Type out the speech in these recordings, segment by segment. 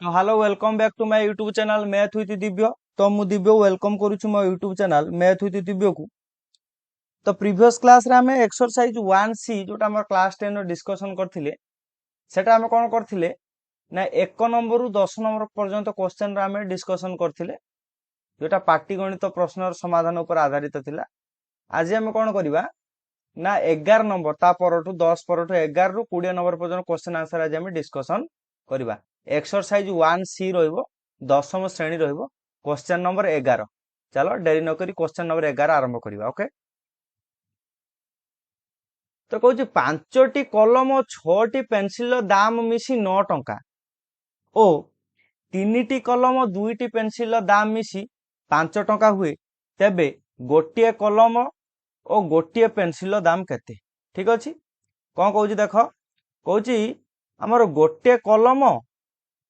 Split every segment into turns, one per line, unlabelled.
तो hello welcome back to my YouTube channel math with Divya. तो मु दिव्य वेलकम करूछु मो YouTube channel math with Divya को। तो प्रीवियस क्लास रे हमें एक्सरसाइज 1C जोटा हमर क्लास 10 रो डिस्कशन करथिले सेटा हमें कोन करथिले ना 1 नंबर रु 10 नंबर पर्यंत क्वेश्चन रे हमें डिस्कशन करथिले जोटा पाटीगणित प्रश्नर समाधान ऊपर आधारित थिला। आज हमें कोन करबा ना 11 नंबर ता परठु 10 परठु 11 रु 20 नंबर पर्यंत क्वेश्चन आंसर आज हमें डिस्कशन करबा। एक्सरसाइज 1C रहिबो 10म श्रेणी रहिबो क्वेश्चन नंबर 11। चलो डेरी न करी क्वेश्चन नंबर 11 आरंभ करबा। ओके तो कहूँ 5टी कलम और 6टी पेंसिल दाम मिसी 9 टंका ओ 3टी कलम और 2टी पेंसिल दाम मिसी 5 टंका हुए तेबे गोटे कलम और गोटे पेंसिल दाम केते। ठीक अछि कौन कहूँ देख कहूँ आमर गोटे कलम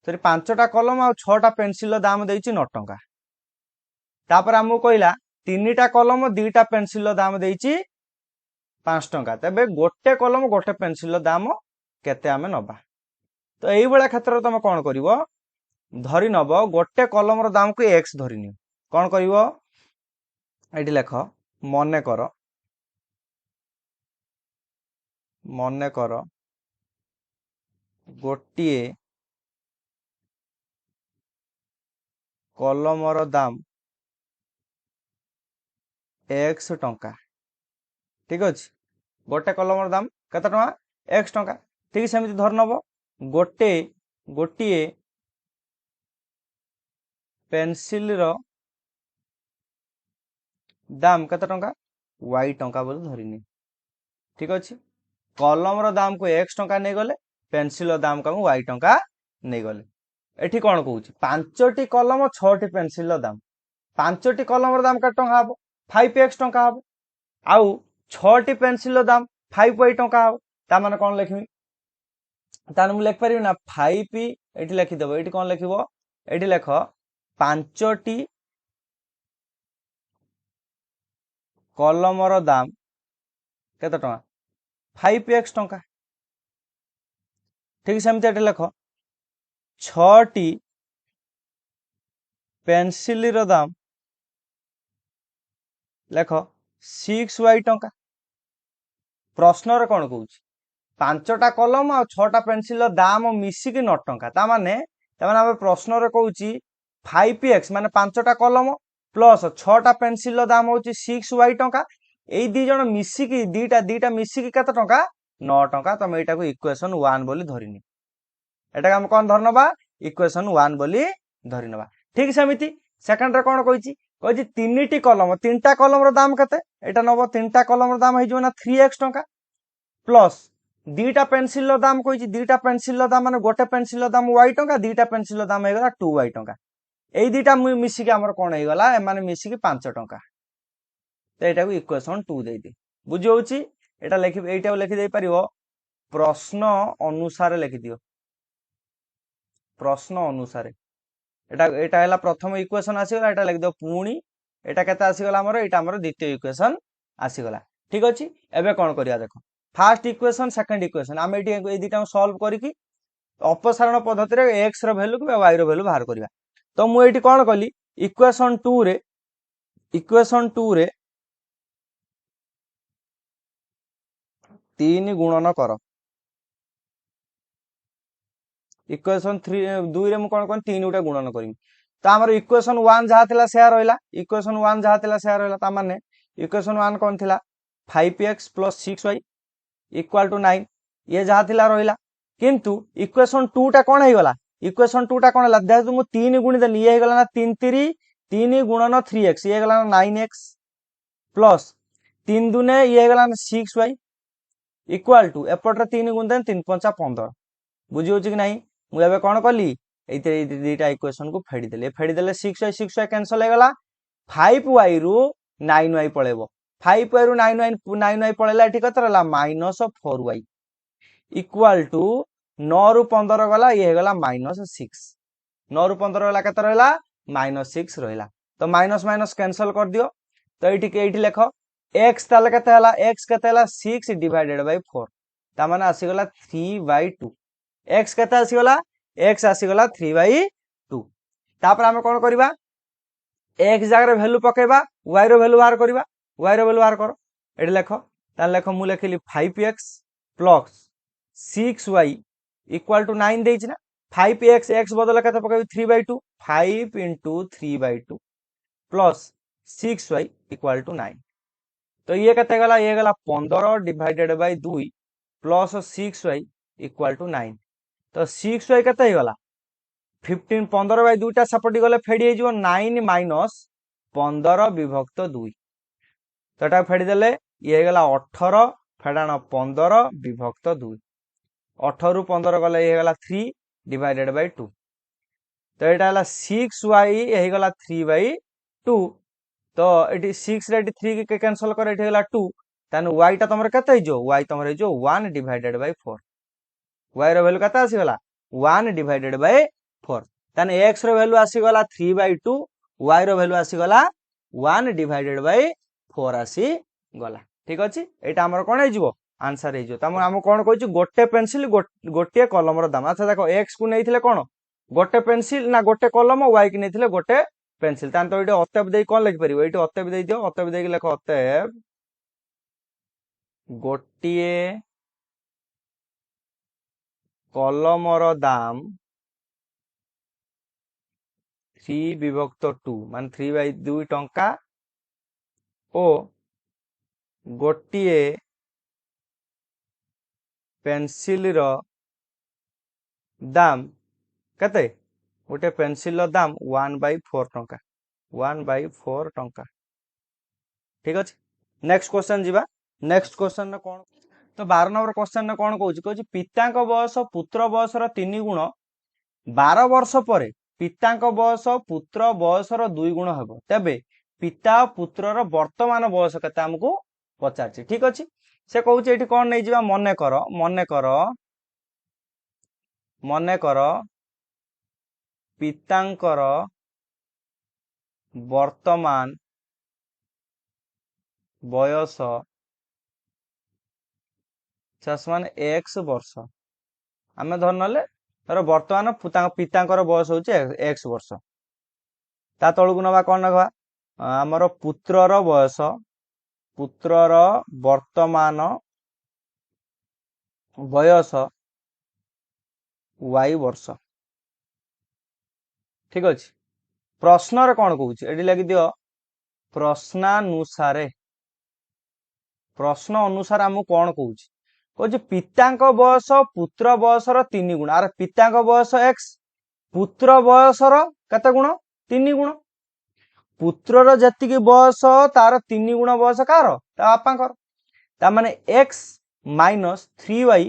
सरी 5टा कलम और 6टा पेंसिल दाम देइछि 9 टंका। तापर हमको कहला 3टा कलम 2टा पेंसिल दाम देइछि 5 टंका तेबे गोटे कलम गोटे पेंसिल दाम केते आमे नबा। तो एई बळा क्षेत्र तुम कोन करिवो धरि नब गोटे कलम रो दाम को x धरि नियो। कोन करिवो एठी लेख मने कर गोटिए कलम रो दाम x टंका। ठीक अछि गोटे कलम रो दाम केते टंका x टंका। ठीक सेमिति धर नब गोटिए पेंसिल रो दाम केते टंका y टंका बोली धरिनी। ठीक अछि कलम रो दाम को x टंका नै गले पेंसिल रो दाम को y टंका नै गले। एठी कोन कहूची 5टी कलम 6टी पेंसिल रो दाम 5टी कलम रो दाम केते टंका हबो 5x टंका हबो आउ 6टी पेंसिल रो दाम 5y टंका हबो। ता माने कोन लिखमी तान मु लिख परिबे ना 5 एठी लिखि देबो। एठी कोन लिखिबो एठी लेख 5टी कलम रो दाम केते टंका 5x टंका। ठीक सेमते एठी लेख 6टी पेंसिल रो दाम लेख 6y टंका। प्रश्न रे कोन कहूची 5टा कलम और 6टा पेंसिल दाम मिसिकी 9 टंका। ता माने हम प्रश्न रे कहूची 5x माने 5टा कलम प्लस 6टा पेंसिल दाम होची 6y टंका। एई दी जण मिसिकी दीटा मिसिकी केते टंका 9 टंका। तमे एटा को इक्वेशन 1 बोली धरिनी। एटा हम कोन धरनबा इक्वेशन 1 बोली धरिनबा। ठीक सेमिति सेकंड रे कोन कहूची 3टी कलम 3टा कलम रो दाम केते एटा नबो 3टा कलम रो दाम हेजो ना 3x टंका प्लस 2टा पेंसिल रो दाम कहूची 2टा पेंसिल रो दाम माने गोटे पेंसिल रो दाम y टंका 2टा पेंसिल रो दाम हे गला 2y टंका। एई दीटा मिसिकी हमर कोन हे गला ए माने मिसिकी 5 टंका। तो एटा को इक्वेशन 2 देई दे बुझी होची एटा लिखि एटा लिखि देई परिवो प्रश्न अनुसार लिखि दियो। प्रश्न अनुसार एटा हला प्रथम इक्वेशन आसी गला एटा लिखि दो पुणी एटा केते आसी गला हमर एटा हमर द्वितीय इक्वेशन आसी गला। ठीक अछि एबे कोन करिया देखो फर्स्ट इक्वेशन सेकंड इक्वेशन आमे एटी ए दीटा सॉल्व करिकि अपसारण पद्धति रे x रो वैल्यू को y रो वैल्यू बाहर करिया। तो मु एटी कोन कली इक्वेशन 2 रे 3 गुणन कर इक्वेशन 2 रे मु कोन कोन 3 उटा गुणन करिम। तो हमर इक्वेशन 1 जहा थिला सेया रहला इक्वेशन 1 जहा थिला सेया रहला ता माने इक्वेशन 1 कोन थिला 5x + 6y = 9 ये जहा थिला रहला किंतु इक्वेशन 2 टा कोन हे गला इक्वेशन 2 टा कोन हला देखु मु 3 गुणी देली ये हे गला ना 3 3 गुणन 3x ये हे गला ना 9x प्लस 3 दुने ये हे गला ना 6y = एपट रे 3 गुण देन 3 5 15 बुझी होची कि नहीं। मु एबे कोन कली एते दीटा इक्वेशन को फेडी देले 6y कैंसिल हे गला 5y रु 9y पळेबो 5y रु 9y पळेला एठी कत रहला -4y = 9 रु 15 गला ये हे गला -6 9 रु 15 गला कत रहला -6 रहला। तो माइनस माइनस कैंसिल कर दियो। तो एठी लेख x ताले कते हला x कते हला 6 / 4 ता माने आसी गला 3/2 x कते आसी गला एक्स आसीगला 3/2 तापर आम कौन करवा एक्स जगह भैल्यू पकेबा वाई रो भैल्यू बाहर करवा वाई रो भैल्यू बाहर कर ये लेख ताल लेख मु लिखिली 5x plus 6y equal to 9 देना 5x एक्स बदल के पकेबी 3/2 5 into 3/2 plus 6y equal to 9 तो ये केते गला ये गला 15 divided by 2 plus 6y equal to 9 तो 6y केते गला 15 15/2 टा सेपटी गले फेडी हो 9 माइनस 15 विभक्त 2 तो एटा फेडी देले ये गला 18 फेडाण 15 विभक्त 2 18 रु 15 गले ये गला 3 डिवाइडेड बाय 2 तो एटा गला 6y ये गला 3/2 तो ये 6 रे 3 के कैंसिल कर ये गला 2 ताने y टा तमरे केते जो y तमरे जो 1 डिवाइडेड बाय 4 y रो वैल्यू केते आसी गला 1 डिवाइडेड बाय 4 ताने x रो वैल्यू आसी गला 3/2 y रो वैल्यू आसी गला 1 डिवाइडेड बाय 4 आसी गला ठीक अछि एटा हमर कोन हे जिवो आंसर हे जो तम हम कोन कहू गोटे पेंसिल गोटे कलम रो दाम अच्छा देखो x को नैथिले कोन गोटे पेंसिल ना गोटे कलम y के नैथिले गोटे पेंसिल तान तो एटे अतएव देई कोन लिख परिबो एटे अतएव देई दियो अतएव देई लेखो अतएव गोटिए कलम रो दाम 3 विभक्त 2 मान 3/2 टंका ओ गोटिए पेंसिल रो दाम कते गोटे पेंसिल रो दाम 1/4 टंका 1/4 टंका ठीक अछि नेक्स्ट क्वेश्चन जीवा नेक्स्ट क्वेश्चन न कोन तो 12 नंबर क्वेश्चन न कोन कहूची पिता को बयस पुत्र बयस रो 3 गुण 12 वर्ष पर पिता को बयस पुत्र बयस रो 2 गुण हेबो तबे पिता पुत्र रो वर्तमान बयस कते हमको पचारछि ठीक अछि से कहूची एठी कोन नै जिवा मने करो पितांकर वर्तमान बयस मान x वर्ष आम धर नले तर वर्तमान पितांकर बयस होची x वर्ष ता तळकु नबा कोन नगवा हमर पुत्रर बयस पुत्रर वर्तमान बयस y वर्ष ठीक अछि प्रश्न रे कोन कहूची एडी लागि दियो प्रश्नानुसारे प्रश्न अनुसार हम कोन कहूची कहूची पितांक बयस पुत्र बयस रो 3 गुण आर पितांक बयस x पुत्र बयस रो कते गुण 3 गुण पुत्र रो जति की बयस तार 3 गुण बयस कार ता बापांकर ता माने x minus 3y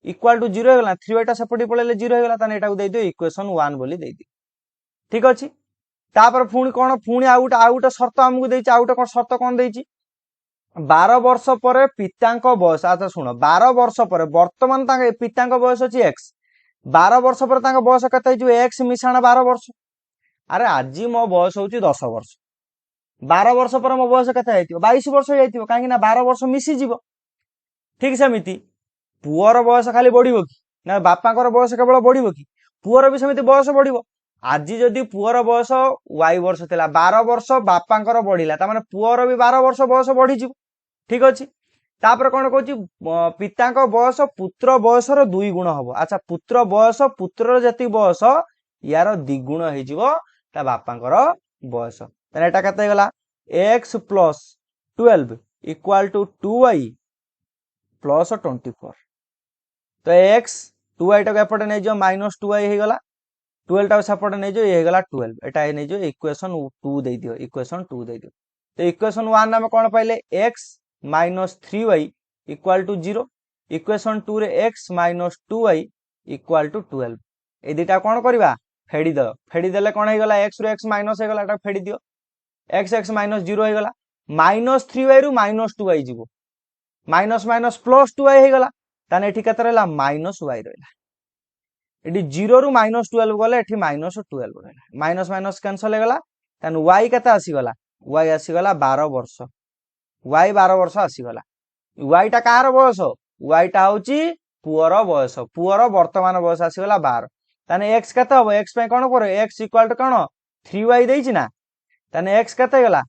equal to 0 हेगला 3y टा सेपटी पळेले 0 हेगला ताने एटा को दे दियो इक्वेशन 1 बोली दे दियो ठीक अछि तापर पुणी कोन पुणी आउटा शर्त हमकु देछि आउटा कोन शर्त कोन देछि 12 वर्ष पर पितांक बयस अच्छा सुनो 12 वर्ष पर वर्तमान तांगे पितांक बयस अछि x 12 वर्ष पर तांग बयस कते जो x मिसाण 12 वर्ष अरे आज मो बयस होछि 10 वर्ष 12 वर्ष पर मो बयस कते आइतिबो 22 वर्ष आइतिबो काहे ना 12 वर्ष मिसी जीवो ठीक सेमिति पुअर बयस खाली बढ़िबो कि ना बापांकर बयस केवल बढ़िबो कि पुअर भी सेमिति बयस बढ़िबो आज जदि पुअर बयस y वर्ष थिला 12 वर्ष बापांकर बढ़िला ता माने पुअर भी 12 वर्ष बयस बढ़ी जीवो ठीक अछि तापर कोन कहूची पितांक बयस पुत्र बयस रो 2 गुण हबो अच्छा पुत्र बयस पुत्र रो जति बयस यार द्विगुण हे जीवो ता बापांकर बयस तने एटा कते गला x plus 12 equal to 2y plus 24 तो x 2y टा एपटे नै जो माइनस 2y हे गला 12 टा सेपटे नै जो ये गला 12 एटा नै जो इक्वेशन 2 दे दियो इक्वेशन 2 दे दियो तो इक्वेशन 1 में कोन पाइले x minus 3y equal to 0 equation 2 रे x minus 2y equal to 12 ए दिटा कोन करबा फेडी देले कोन हे गला x रो x माइनस हे गला एटा फेडी दियो x माइनस 0 हे गला माइनस 3y रु माइनस 2y जीवो माइनस माइनस प्लस 2y हे गला ताने एठी कते रहला माइनस y रहला एठी 0 रु माइनस 12 गले एठी माइनस 12 रहला माइनस माइनस कैंसिल हे गला ताने y कते आसी गला y आसी गला 12 वर्ष y 12 वर्ष आसी गला y टा कार बयस y टा होची पुअर बयस पुअर वर्तमान बयस आसी गला 12 ताने x केते हबो x पे कोन करे x equal to cone 3y देछि ना ताने x केते गेला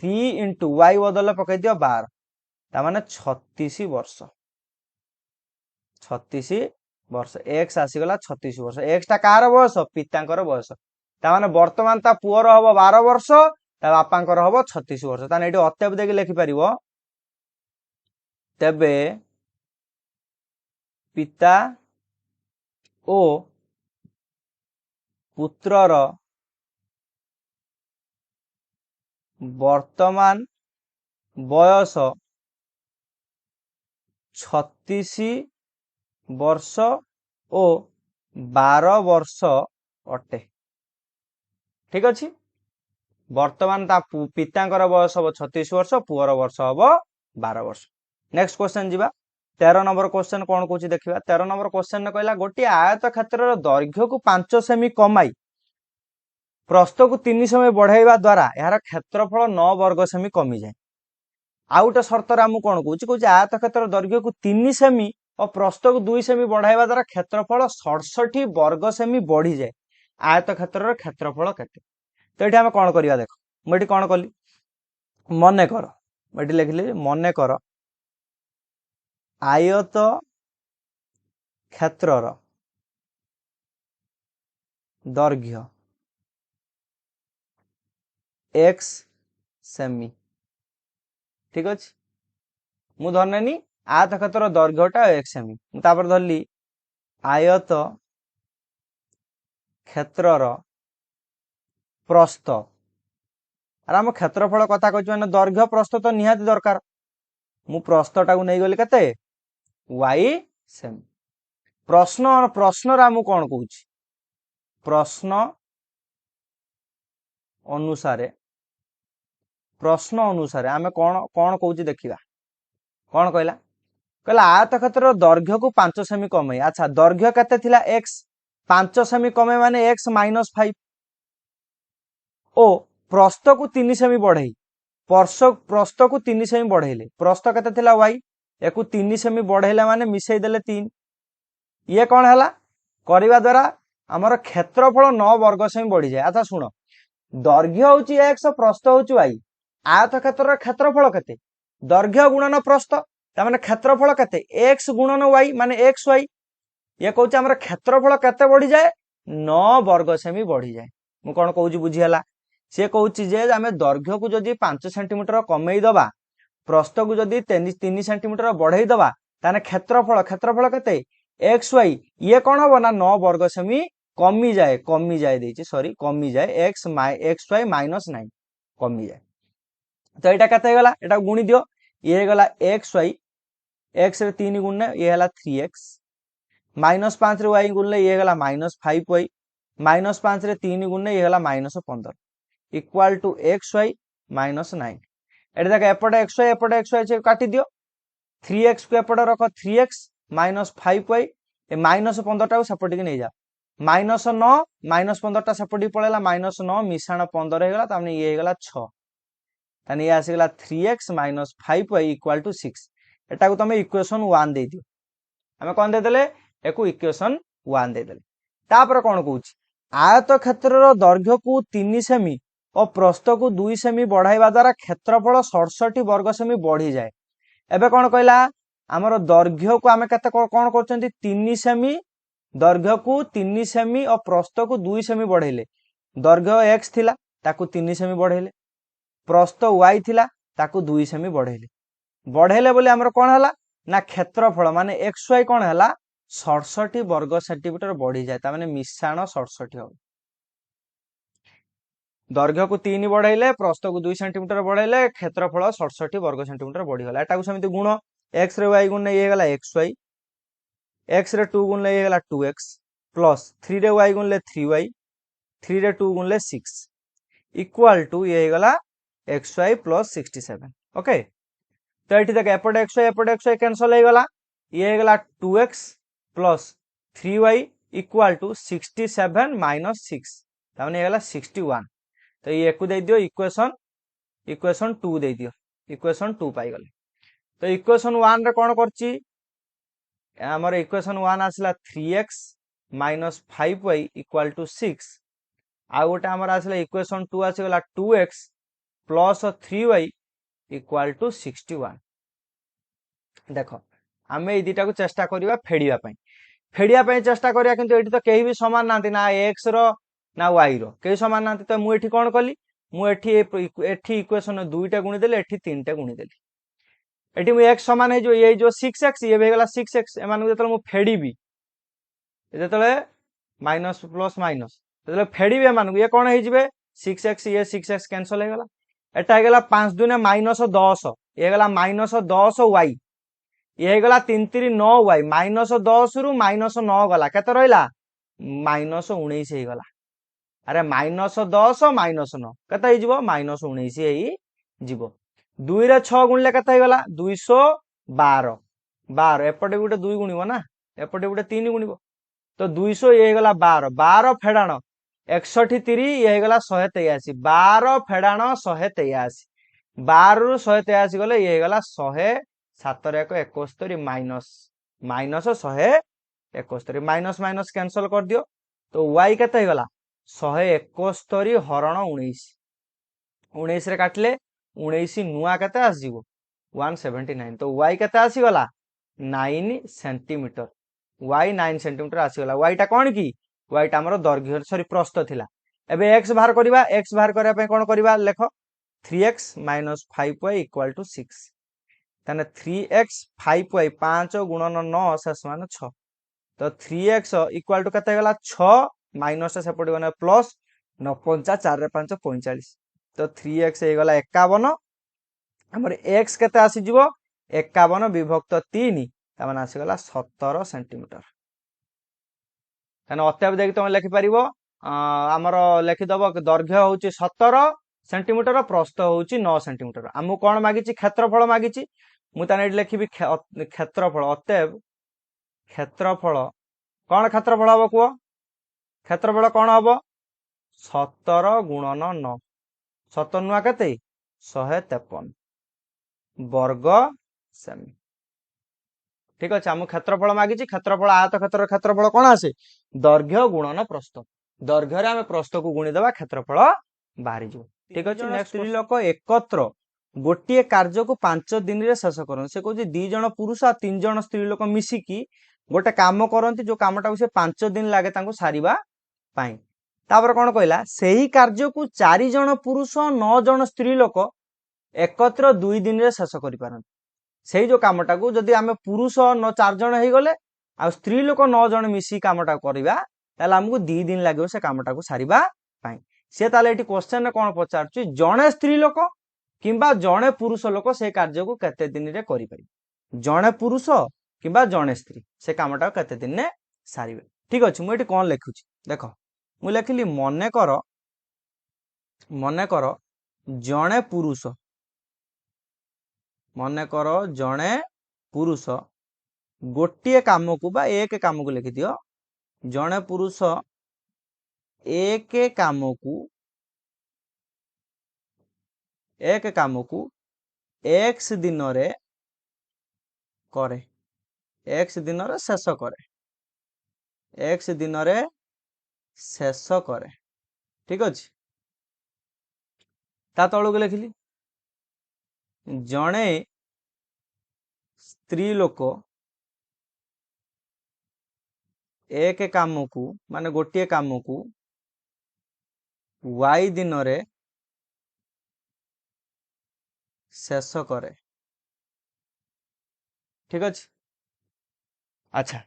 3 * y बदल पकई दियो 12 ता माने 36 वर्ष 36 वर्ष x आसी गला 36 वर्ष x ता कार बयस पितांकर बयस ता माने वर्तमान ता पुअर हबो 12 वर्ष ता बापांकर हबो 36 वर्ष ताने एटी अत्यब देके लिखि परिबो तबे पिता ओ पुत्रर वर्तमान बयस 36 वर्ष ओ 12 वर्ष अटे ठीक अछि वर्तमान ता पितांकर बयस हबो 36 वर्ष पुअर वर्ष हबो 12 वर्ष नेक्स्ट क्वेश्चन जीवा 13 नंबर क्वेश्चन कोन कोची देखिबा 13 नंबर क्वेश्चन ने कहला गोटी आयत क्षेत्रर दैर्घ्य को 5 सेमी कमाई प्रस्थ को 3 सेमी बढ़ाइबा द्वारा यार क्षेत्रफल 9 वर्ग सेमी कमी जाए आउटा शर्त रे हम कोन कहूची आयत क्षेत्र दैर्घ्य को 3 सेमी और प्रस्थ को 2 सेमी बढ़ाइबा द्वारा क्षेत्रफल 67 वर्ग सेमी बढ़ी जाए आयत क्षेत्रर क्षेत्रफल केते तो एठी हम कोन करिया देखो मटी कोन कली मने कर मटी लिखली मने कर आयत क्षेत्रर दैर्घ्य x सेमी ठीक अछि मु धरनेनी आयत क्षेत्र दैर्घ्यटा x सेमी मु तापर धरली आयत क्षेत्रर प्रस्थ आर हम क्षेत्रफल कथा कहछि माने दैर्घ्य प्रस्थ तो निहाती दरकार मु प्रस्थटा को नै गली कते y सेमी प्रश्न रा मु कोन कहछि प्रश्न अनुसार आमे कोन कहछि देखिबा कोन कहला कहला आयत क्षेत्र दैर्घ्य को 5 सेमी कमे अच्छा दैर्घ्य केते थिला x 5 सेमी कमे माने x - 5 ओ प्रस्थ को 3 सेमी बढ़ई प्रस्थ को 3 सेमी बढ़ेले प्रस्थ केते थिला y एको 3 सेमी बढ़ेला माने मिसई देले 3 ये कोन हला करिवा द्वारा हमर क्षेत्रफल 9 वर्ग सेमी बढ़ी जाय अच्छा सुनो दैर्घ्य होची x प्रस्थ होची y आयत क्षेत्रर क्षेत्रफल केते दैर्घ्य गुणन प्रस्थ ता माने क्षेत्रफल केते x गुणन y माने xy ये कहूची हमर क्षेत्रफल केते बढ़ी जाय 9 वर्ग सेमी बढ़ी जाय मु कोन कहूची बुझी हला से कहूची जे हमें दैर्घ्य को जदी 5 सेंटीमीटर कमेई दबा प्रस्थ को जदी 3 सेंटीमीटर बढ़ेई दबा ताने क्षेत्रफल केते xy ये कोन हो ना 9 वर्ग सेमी कमी जाए देछि सॉरी कमी जाए xy -9 कमी जाए तो एटा केते गला एटा गुणी दियो ये गला xy x रे 3 गुणने ये हला 3x -5 रे y गुणले ये गला -5y -5 रे 3 गुणने ये हला -15 इक्वल टू xy -9 एटा देख एपटे xy से काटी दियो 3x को एपटे रखो 3x -5y ए -15 टा सेपटी के नै जा -9 -15 टा सेपटी पळेला -9 मिसाण 15 हे गला ताने ये हे गला 6 ताने ये आसी गला 3x - 5y इक्वल टू 6 एटा को तमे इक्वेशन 1 दे दियो हमें कोन दे देले एको इक्वेशन 1 दे देले तापर कोन कहूची आयत क्षेत्रर दैर्घ्य को 3 सेमी और प्रस्थ को 2 सेमी बढ़ाइबा द्वारा क्षेत्रफल 67 वर्ग सेमी बढ़ी जाए एबे कोन कहला हमर दैर्घ्य को आमे कते कोन करचंती 3 सेमी दैर्घ्य को 3 सेमी और प्रस्थ को 2 सेमी बढ़ेले दैर्घ्य x थिला ताकू 3 सेमी बढ़ेले प्रस्थ y थिला ताकू 2 सेमी बढ़ेले बोले हमर कोन हला ना क्षेत्रफल माने xy कोन हला 67 वर्ग सेंटीमीटर बढ़ी जाए ता माने मिसाण 67 हो दैर्घ्य को 3 बढ़ेले प्रस्थ को 2 सेंटीमीटर बढ़ेले क्षेत्रफल 67 वर्ग सेंटीमीटर बढ़ी गला एटा को समिति गुण x रे y गुण ये गला xy x रे 2 गुण ये गला 2x प्लस 3 रे y गुण ले 3y 3 रे 2 गुण ले 6 इक्वल टू ये गला xy प्लस 67 ओके तो एठी देख एपटे xy कैंसिल हो गला ये गला 2x plus 3y equal to 67 minus 6 ता माने ये गला 61 तो ये को दे दियो इक्वेशन 2 दे दियो इक्वेशन 2 पाई गले तो इक्वेशन 1 रे कोन करची हमर इक्वेशन 1 आसला 3x minus 5y equal to 6 आ गोटे आमर आसला इक्वेशन 2 आसीगला 2x plus 3y equal to 61 देख आम ये दुटा को चेष्टा करवा फेड़िया चेष्टा करिया किंतु एठी तो केही भी समान नांती ना x रो ना y रो केही समान नांती तो मु एठी कोन कली मु एठी इक्वेशन दुईटा गुणी देले एठी तीनटा गुणी देली एठी मु x समान हे जो ये जो 6x ये भेगला 6x एमान जेतले मु फेड़ीबी जेतले माइनस प्लस माइनस जेतले फेड़ीबे एमान ये कोन हे जिवे 6x ये 6x कैंसिल हे गला एटा हे गला 5 दुने माइनस 10 ये गला माइनस 10y ये गला 3 3 9y माइनस 10 रु माइनस 9 गला केते रहला माइनस 19 हे गला अरे माइनस 10 माइनस 9 केते हे जिवो माइनस 19 हे जिवो 2 रे 6 गुणले केते हे गला 212 12 एपटे गुटे 2 गुणिबो ना एपटे गुटे 3 गुणिबो तो 200 ये गला 12 12 फेडाण 61 3 ये गला 183 12 फेडाण 183 12 रु 183 गले ये गला 100 7 रे 71 minus minus 171 minus minus cancel कर दियो तो y केते हे गला 171 हरण 19 19 रे काटले 19 नुआ केते आसीबो 179 तो y केते आसी गला 9 सेंटीमीटर y 9 सेंटीमीटर आसी गला y टा कोन की y टा हमर दैर्घ्य सॉरी प्रस्थ थिला एबे x बाहर करबा x बाहर करिया पे कोन करबा लेखो 3x - 5y = 6 तने 3x 5y 5 गुणन 9 शेष मान 6 तो 3x इक्वल टू केते गला 6 माइनस से पड़ गना प्लस 9 5 4 रे 5 45 तो 3x हे गला 51 हमर x केते आसी जिवो 51 विभक्त 3 त माने आसी गला 17 सेंटीमीटर तने अत्याब देखि तुम लिखि परिबो हमर लिखि दबो दैर्घ्य होची 17 सेंटीमीटर प्रस्थ होची 9 सेंटीमीटर हमु कोन मागिची क्षेत्रफल मागिची मु ताने लिखिबी क्षेत्रफल अतएव क्षेत्रफल कौन क्षेत्रफल हम कह क्षेत्रफल कौन हम 17 गुणन 9 17 नुआ केते 153 वर्ग सेमी ठीक अच्छे आम क्षेत्रफल मागिची क्षेत्रफल आयत क्षेत्रफल कौन आसे दैर्घ्य गुणन प्रस्थ दैर्घ्य आम प्रस्थ को गुणी देवा क्षेत्रफल बाहरी जो ठीक अच्छे नेक्स्ट स्त्री लोक एकत्र गोटे कार्य को 5 दिन रे शेष करन से कहूँ 2 जन पुरुष आ 3 जन स्त्री लोक मिसिकी गोटे काम करती जो कामटा से 5 दिन लगे सारिबा पाई तापर कौन कहला सही कार्य को 4 जन पुरुष 9 जन स्त्री लोक एकत्र 2 दिन रे शेष करि पारन सही जो कामटा को जदि आमे पुरुष 4 जन हे गले आ स्त्री लोक 9 जन मिसी कामटा करबा ताले हमकु 2 दिन लागो से कामटा को सारिबा पाई से ताले एटी क्वेश्चन रे कोन पचारछि जणे स्त्री लोक किंबा जणे पुरुष लोक से कार्य को केते दिन रे करि पारि जणे पुरुष किंबा जणे स्त्री से कामटा केते दिन ने सारिबे ठीक अछि मु एटी कोन लिखुछि देखो मु लिखिली मने कर जणे पुरुष मने कर जणे पुरुष गोटे काम को बा एक काम को लिखि दियो जणे पुरुष एक काम को x दिन रे करे x दिन रे शेष करे x दिन रे शेष करे ठीक अछि ता तळु के लिखिली जणे स्त्री लोक एक काम को माने गोटे काम को y दिन रे शेष करे ठीक अछि अच्छा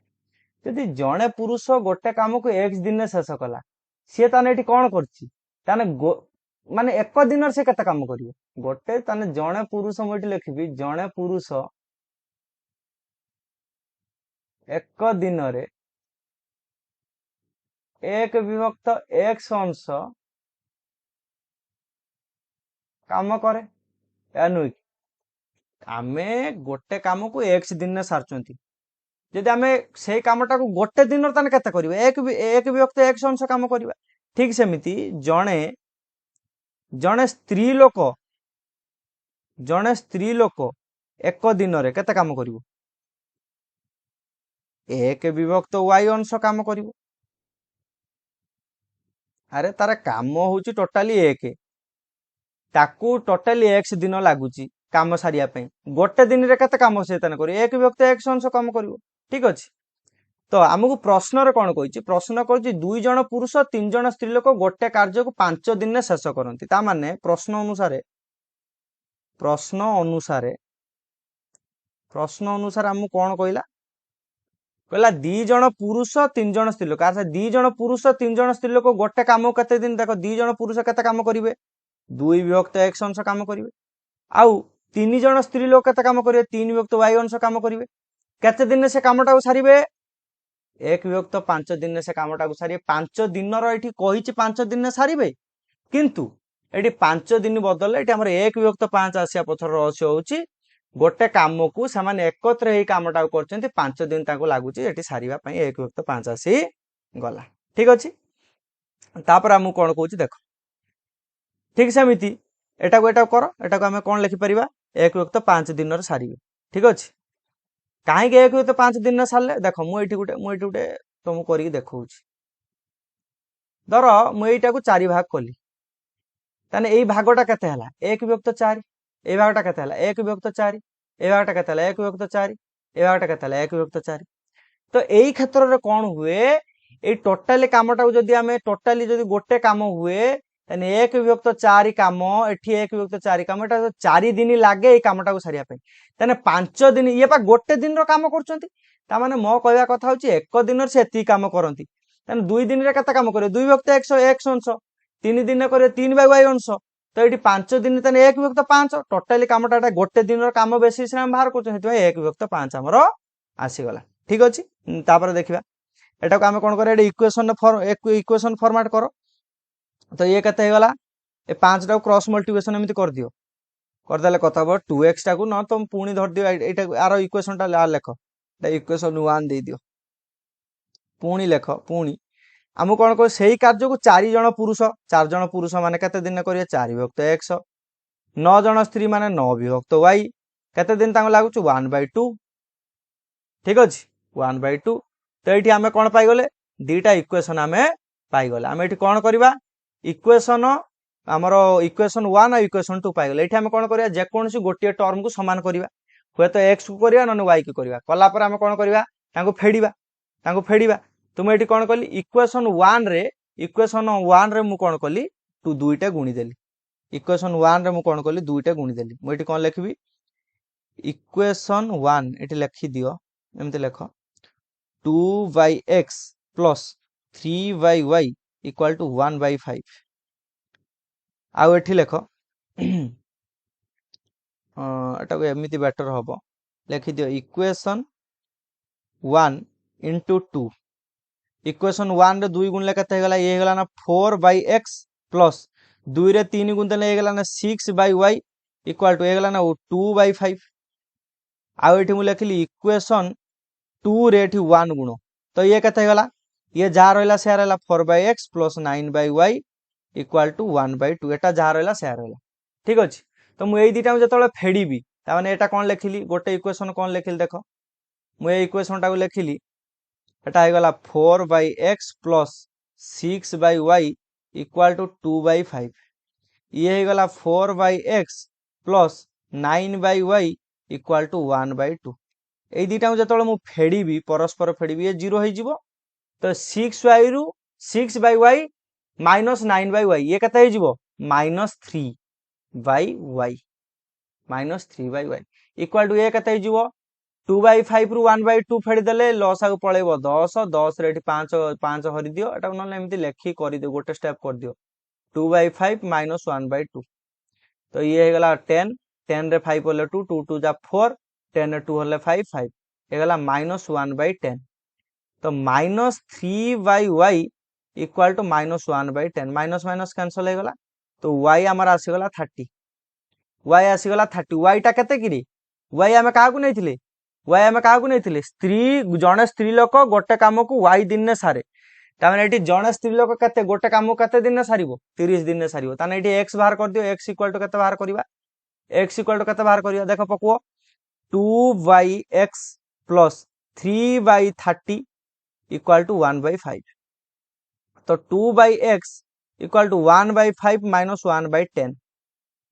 यदि जणे पुरुष गोटे काम को एक दिन रे शेष कला सी ताने एठी कोन करछि ताने माने एक दिन से केते काम करियो गोटे ताने जणे पुरुष मोटी लिखिबी जणे पुरुष एक दिन रे एक विभक्त x अंश काम करे या नुई आमे गोटे काम को x दिन सारचंती जदि आमे से कामटा को गोटे दिन ताने केते करिवे एक विभक्त x अंश काम करिवा ठीक सेमिति जणे स्त्री लोक एक दिन रे केते काम करिवो एक विभक्त y अंश काम करिवो अरे तार काम हूँ टोटाली एक ताकू टोटाली एक्स दिन लगुच काम सारिया गोटे दिन रे केते काम से कर एक व्यक्ति एक्स अंश काम कर ठीक अच्छे तो आमको प्रश्न कौन कही प्रश्न कह दुई जन पुरुष तीन जन स्त्री लोक गोटे कार्य को 5 दिन शेष करती माने प्रश्न अनुसार आमको कौन कहला कहला दी जन पुरुष तीन जन स्त्री लोक दी जन पुरुष तीन जन स्त्री लोक गोटे काम केते दिन देख दी जन पुरुष केते काम करेंगे दुई विभक्त एक्स अंश काम करेंगे आउ तीन जन स्त्री लोक केते काम करेंगे तीन विभक्त वाई अंश काम करेंगे केते दिन से कामटा सारे एक विभक्त 5 दिन से कामटा सारे 5 दिन रही कही 5 दिन सारे किंतु ये 5 दिन बदल ये एक विभक्त 5 आसिया पथर रहस्य हूँ गोटे कम को से एकत्र कामटा कर 5 दिन लगुच ये सारे एक विभक्त 5 आसी गला ठीक अच्छे तापर आम कौन कौच देख ठीक सेमती एटा कर एटा आम कौन लिखिपर एक विभक्त 5 दिन सारे ठीक अच्छे कहीं एक विभक्त 5 दिन सारे देख मुझे गोटे तुमको करके देखा धर मुझा को 4 भाग कली ताने यही भागटा केते हला एक विभक्त 4 ए भागटा केते हला एक विभक्त 4 ए भागटा केते हला एक विभक्त 4 ए भागटा केते हला एक विभक्त 4 तो यही क्षेत्र में कौन हुए ये टोटाली कामटा जदि आम टोटाली जदि गोटे काम हुए ताने एक विभक्त 4 काम एठी एक विभक्त 4 काम एटा 4 दिन लागे ये कामटा को सारिया पे ताने 5 दिन ये पा गोटे दिन रो काम करचंती ता माने मो कहया कथा होची एक दिन से एती काम करंती ताने 2 दिन रे केते काम करे 2 विभक्त 100 अंश 3 दिन करे 3 बाय वाई अंश तो ये 5 दिन ताने एक विभक्त 5 टोटाली कामटा एटा गोटे दिन रो काम बेसिस रे हम बाहर करचं हेतु एक विभक्त 5 हमरो आसी गला ठीक अछि तापर देखिबा एटा को हम कोन करे इक्वेशन फॉर्मेट करो तो ये कहते गला ए 5 टा क्रॉस मल्टीप्लिकेशन एमती कर दियो कर देले कथा हो 2x टा को न तुम पुणी धर दियो एटा आरो इक्वेशन टा लेख एटा इक्वेशन 1 दे दियो पुणी लेख पुणी आम कौन कह से कार्य को 4 जन पुरुष माने केते दिन करिए 4 विभक्त x 9 जन स्त्री माने 9 विभक्त y केते दिन तांको लागुच 1/2 ठीक अछि 1/2 तो ये आम कौन पाइगले दीटा इक्वेशन आम पाइगले आम ये कौन करवा इक्वेशन आमर इक्वेशन 1 और इक्वेशन 2 पाइगले ये आम कौन करवा जेकोसी गोटे टर्म को समान करवा हे तो एक्स को करवा ना वाई को करवा कलापर आम कौन करवा फेड़ा तुम ये कौन कली इक्वेशन 1 रे मु कौन कली टू दुईटा गुणीदेली इक्वेशन 1 रे मु कौन कली दुईटा गुणीदेली मुझे कौन लिखी इक्वेशन 1 ये लिखी दियो एमती लेख 2/x plus 3/y equal to 1/5 आउ एठी लेख एटा को एमिति बेटर हबो लिखि दियो इक्वेशन 1 इंटू 2 इक्वेशन 1 रे 2 गुणले केते हेगला ये हेगला ना 4/x प्लस 2 रे 3 गुण देले हेगला ना 6/y इक्वल टू हेगला ना 2/5 आउ एठी मु लिखली इक्वेशन 2 रे एठी 1 गुण तो ये केते हेगला ये जा रहला से रहला 4/x plus 9/y equal to 1/2 एटा जा रहला से रहला ठीक अछि तो मु एई दिटा जतले फेडीबी ता माने एटा कोन लिखिली गोटे इक्वेशन कोन लिखिली देखो मु ए इक्वेशन टा को लिखिली एटा हे गला 4/x plus 6/y equal to 2/5 ये हे गला 4/x plus 9/y equal to 1/2 एई दिटा जतले मु फेडीबी परस्पर फेडीबी ये 0 हो जिवो तो 6y रु 6/y माइनस 9/y ये केते हो जिवो -3/y इक्वल टू ये केते हो जिवो 2/5 रु 1/2 फेडी देले लॉस आगु पळेबो 10 रे 5 हरि दियो एटा न एमती लेखि करि दियो गोटे स्टेप कर दियो 2/5 माइनस 1/2 तो ये हे गला 10 रे 5 होले 2 2 जा 4 10 रे 2 होले 5 5 हे गला -1/10 तो -3/y equal to -1/10 minus minus cancel हो गला तो y आमर आसीगला 30 y आसीगला 30 y टा केते किरी y आमे काहाकू नैथिले y आमे काहाकू नैथिले स्त्री जणे स्त्री लोक गोटे काम को y दिन ने सारे ताने एठी जणे स्त्री लोक केते गोटे काम को केते दिन ने सारिबो 30 दिन ने सारिबो ताने एठी x बाहर कर दियो x इक्वल टू केते बाहर करबा x इक्वल टू केते बाहर करिया देखो पकुओ 2/x प्लस 3/30 इक्वल टू 1/5 तो 2/x इक्वल टू 1/5 माइनस 1/10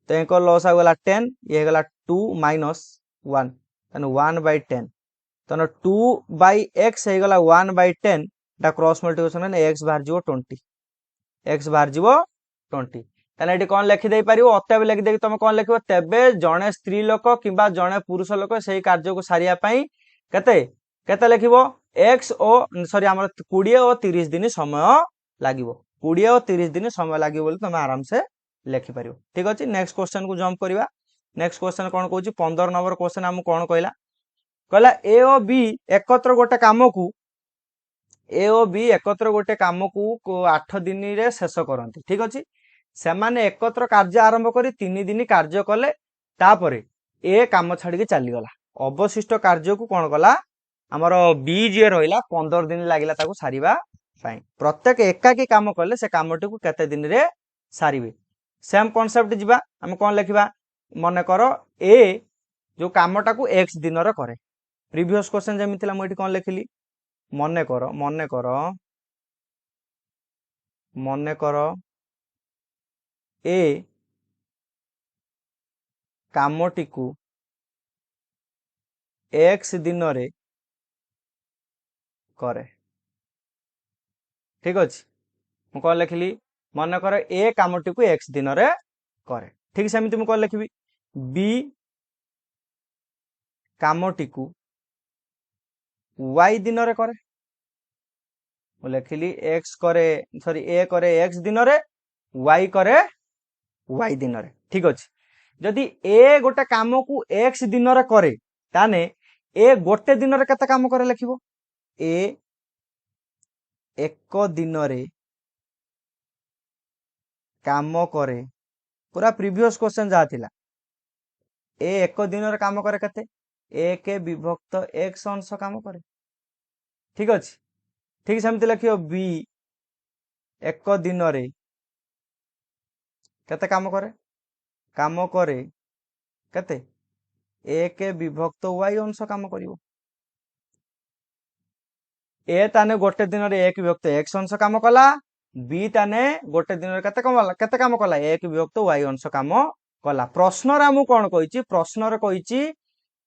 तो एक लॉस आगला 10 ये गला 2 माइनस 1 तेन 1/10 तेन 2/x हो गला 1/10 टा क्रॉस मल्टिप्लिकेशन x बाहर जीवो 20 x बाहर जीवो 20 ताने एटी कोन लिखि देई परिवो अतएव लिखि देई तुम कोन लिखिबो तेबे जणे स्त्री लोक किबा जणे पुरुष लोक सेही कार्य को सारिया पई केते केते लिखिबो x ओ सॉरी हमर 20 और 30 दिन समय लागिवो 20 और 30 दिन समय लागिवो बोली तुम आराम से लिखि परिवो ठीक अछि नेक्स्ट क्वेश्चन को जंप करिवा नेक्स्ट क्वेश्चन कोन कहूची 15 नंबर क्वेश्चन हम कोन कहला कहला ए और बी एकत्र गोटे काम को ए और बी एकत्र गोटे काम को 8 दिन रे शेष करंती ठीक अछि से माने एकत्र कार्य आरंभ करी 3 दिन कार्य कले तापरे ए काम छाड़ी के चली गला अवशिष्ट कार्य को कोन गला हमर बी जे रहिला 15 दिन लागिला ताको सारिबा पई प्रत्येक एकाकी काम कले से कामटी को केते दिन रे सारिबे सेम कांसेप्ट जिबा हम कोन लिखिबा मने करो ए जो कामटा को x दिन रे करे प्रीवियस क्वेश्चन जेमितिला म एठी कोन लिखिली मने करो ए कामटी को x दिन रे करे ठीक अछि म कोन लिखिली मन कर ए कामटी को x दिन रे करे ठीक सेमिति म कोन लिखिबी b कामटी को y दिन रे करे म लिखिली x करे सॉरी a करे x दिन रे y करे y दिन रे ठीक अछि जदि a गोटे काम को x दिन रे करे ताने ए गोटे दिन रे कते काम करे लिखिबो ए एक दिन रे काम करे पूरा प्रीवियस क्वेश्चन जहा थिला ए एक दिन रे काम करे कते एक विभक्त x अंश काम करे ठीक अछि ठीक सेमति लिखियो बी एक दिन रे कते काम करे कते एक विभक्त y अंश काम करिवो ए ताने गोटे दिन रे एक विभक्त x अंश काम कला बी ताने गोटे दिन रे कते काम कला एक विभक्त y अंश काम कला प्रश्न रे हम कोन कहिची प्रश्न रे कहिची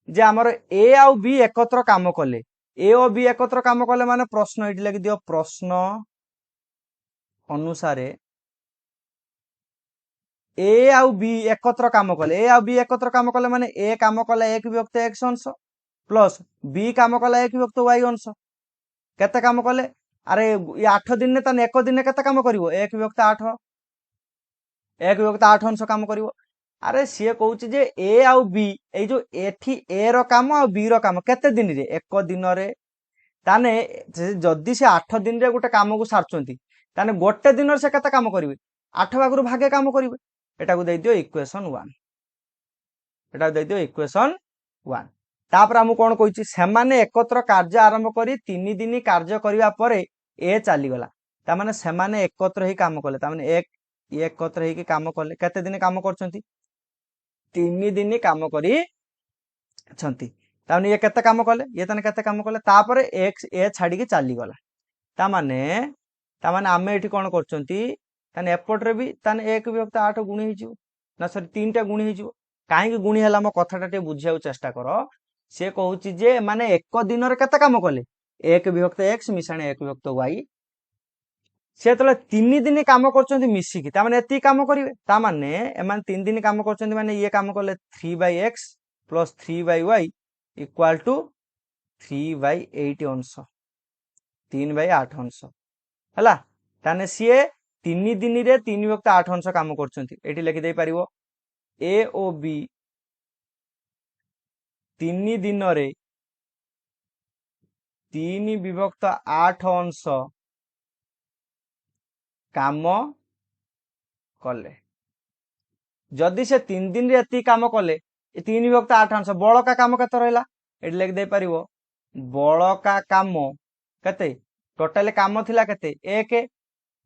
जे हमर ए आ बी एकत्र काम कले ए और बी एकत्र काम कले माने प्रश्न एठी लगी दियो प्रश्न अनुसारे ए आ बी एकत्र काम कले ए आ बी एकत्र काम कले माने ए काम कला एक विभक्त x अंश प्लस बी काम कला एक विभक्त y अंश केते काम कले अरे ये 8 दिन ने तने एक दिन केते काम करिवो एक विभक्त 8 अंश काम करिवो अरे सी कहूची जे ए आउ बी ए जो एठी ए रो काम आ बी रो काम केते दिन रे एक दिन रे ताने जदी से 8 दिन रे गोटे काम को सारचंती ताने गोटे दिन रे से केते काम करिवे 8 भाग रु भागे काम करिवे एटा को दे दियो इक्वेशन 1 एटा दे दियो इक्वेशन 1 तापर हम कोन कहिची से माने एकत्र कार्य आरंभ करी 3 दिन कार्य करिवा परे ए चली गला ता माने से माने एकत्र ही काम कले ता माने एक एकत्र ही काम कले केते दिन काम करचंती 3 दिन काम करी छंती ताने ये केते काम कले ये तने केते काम कले तापर x ए छाडी के चली गला ता माने आमे एठी कोन करचंती ताने एपट रे भी ताने 1 विभक्त 8 गुणी हिजो ना सॉरी 3 टा गुणी हिजो काहे कि गुणी हला म कथाटा टे बुझियाउ चेष्टा करो से कहूची जे माने एक दिन रे केते काम कले 1 विभक्त x मिसाणे 1 विभक्त y से तले 3 दिन काम करचंती मिसी की ता माने एती काम करिवे ता माने एमान 3 दिन काम करचंती माने ये काम कले 3/x plus 3/y equal to 3/8 अंश 3/8 अंश हला ताने सीए 3 दिन रे 3 विभक्त 8 अंश काम करचंती एठी लिखि दे परिवो ए ओ बी 3 दिन रे 3 विभक्त 8 अंश काम कले जदि से 3 दिन रे एती काम कले 3 विभक्त 8 अंश बळका काम केते रहला एठी लिख दे परिवो बळका काम केते टोटल काम थिला केते 1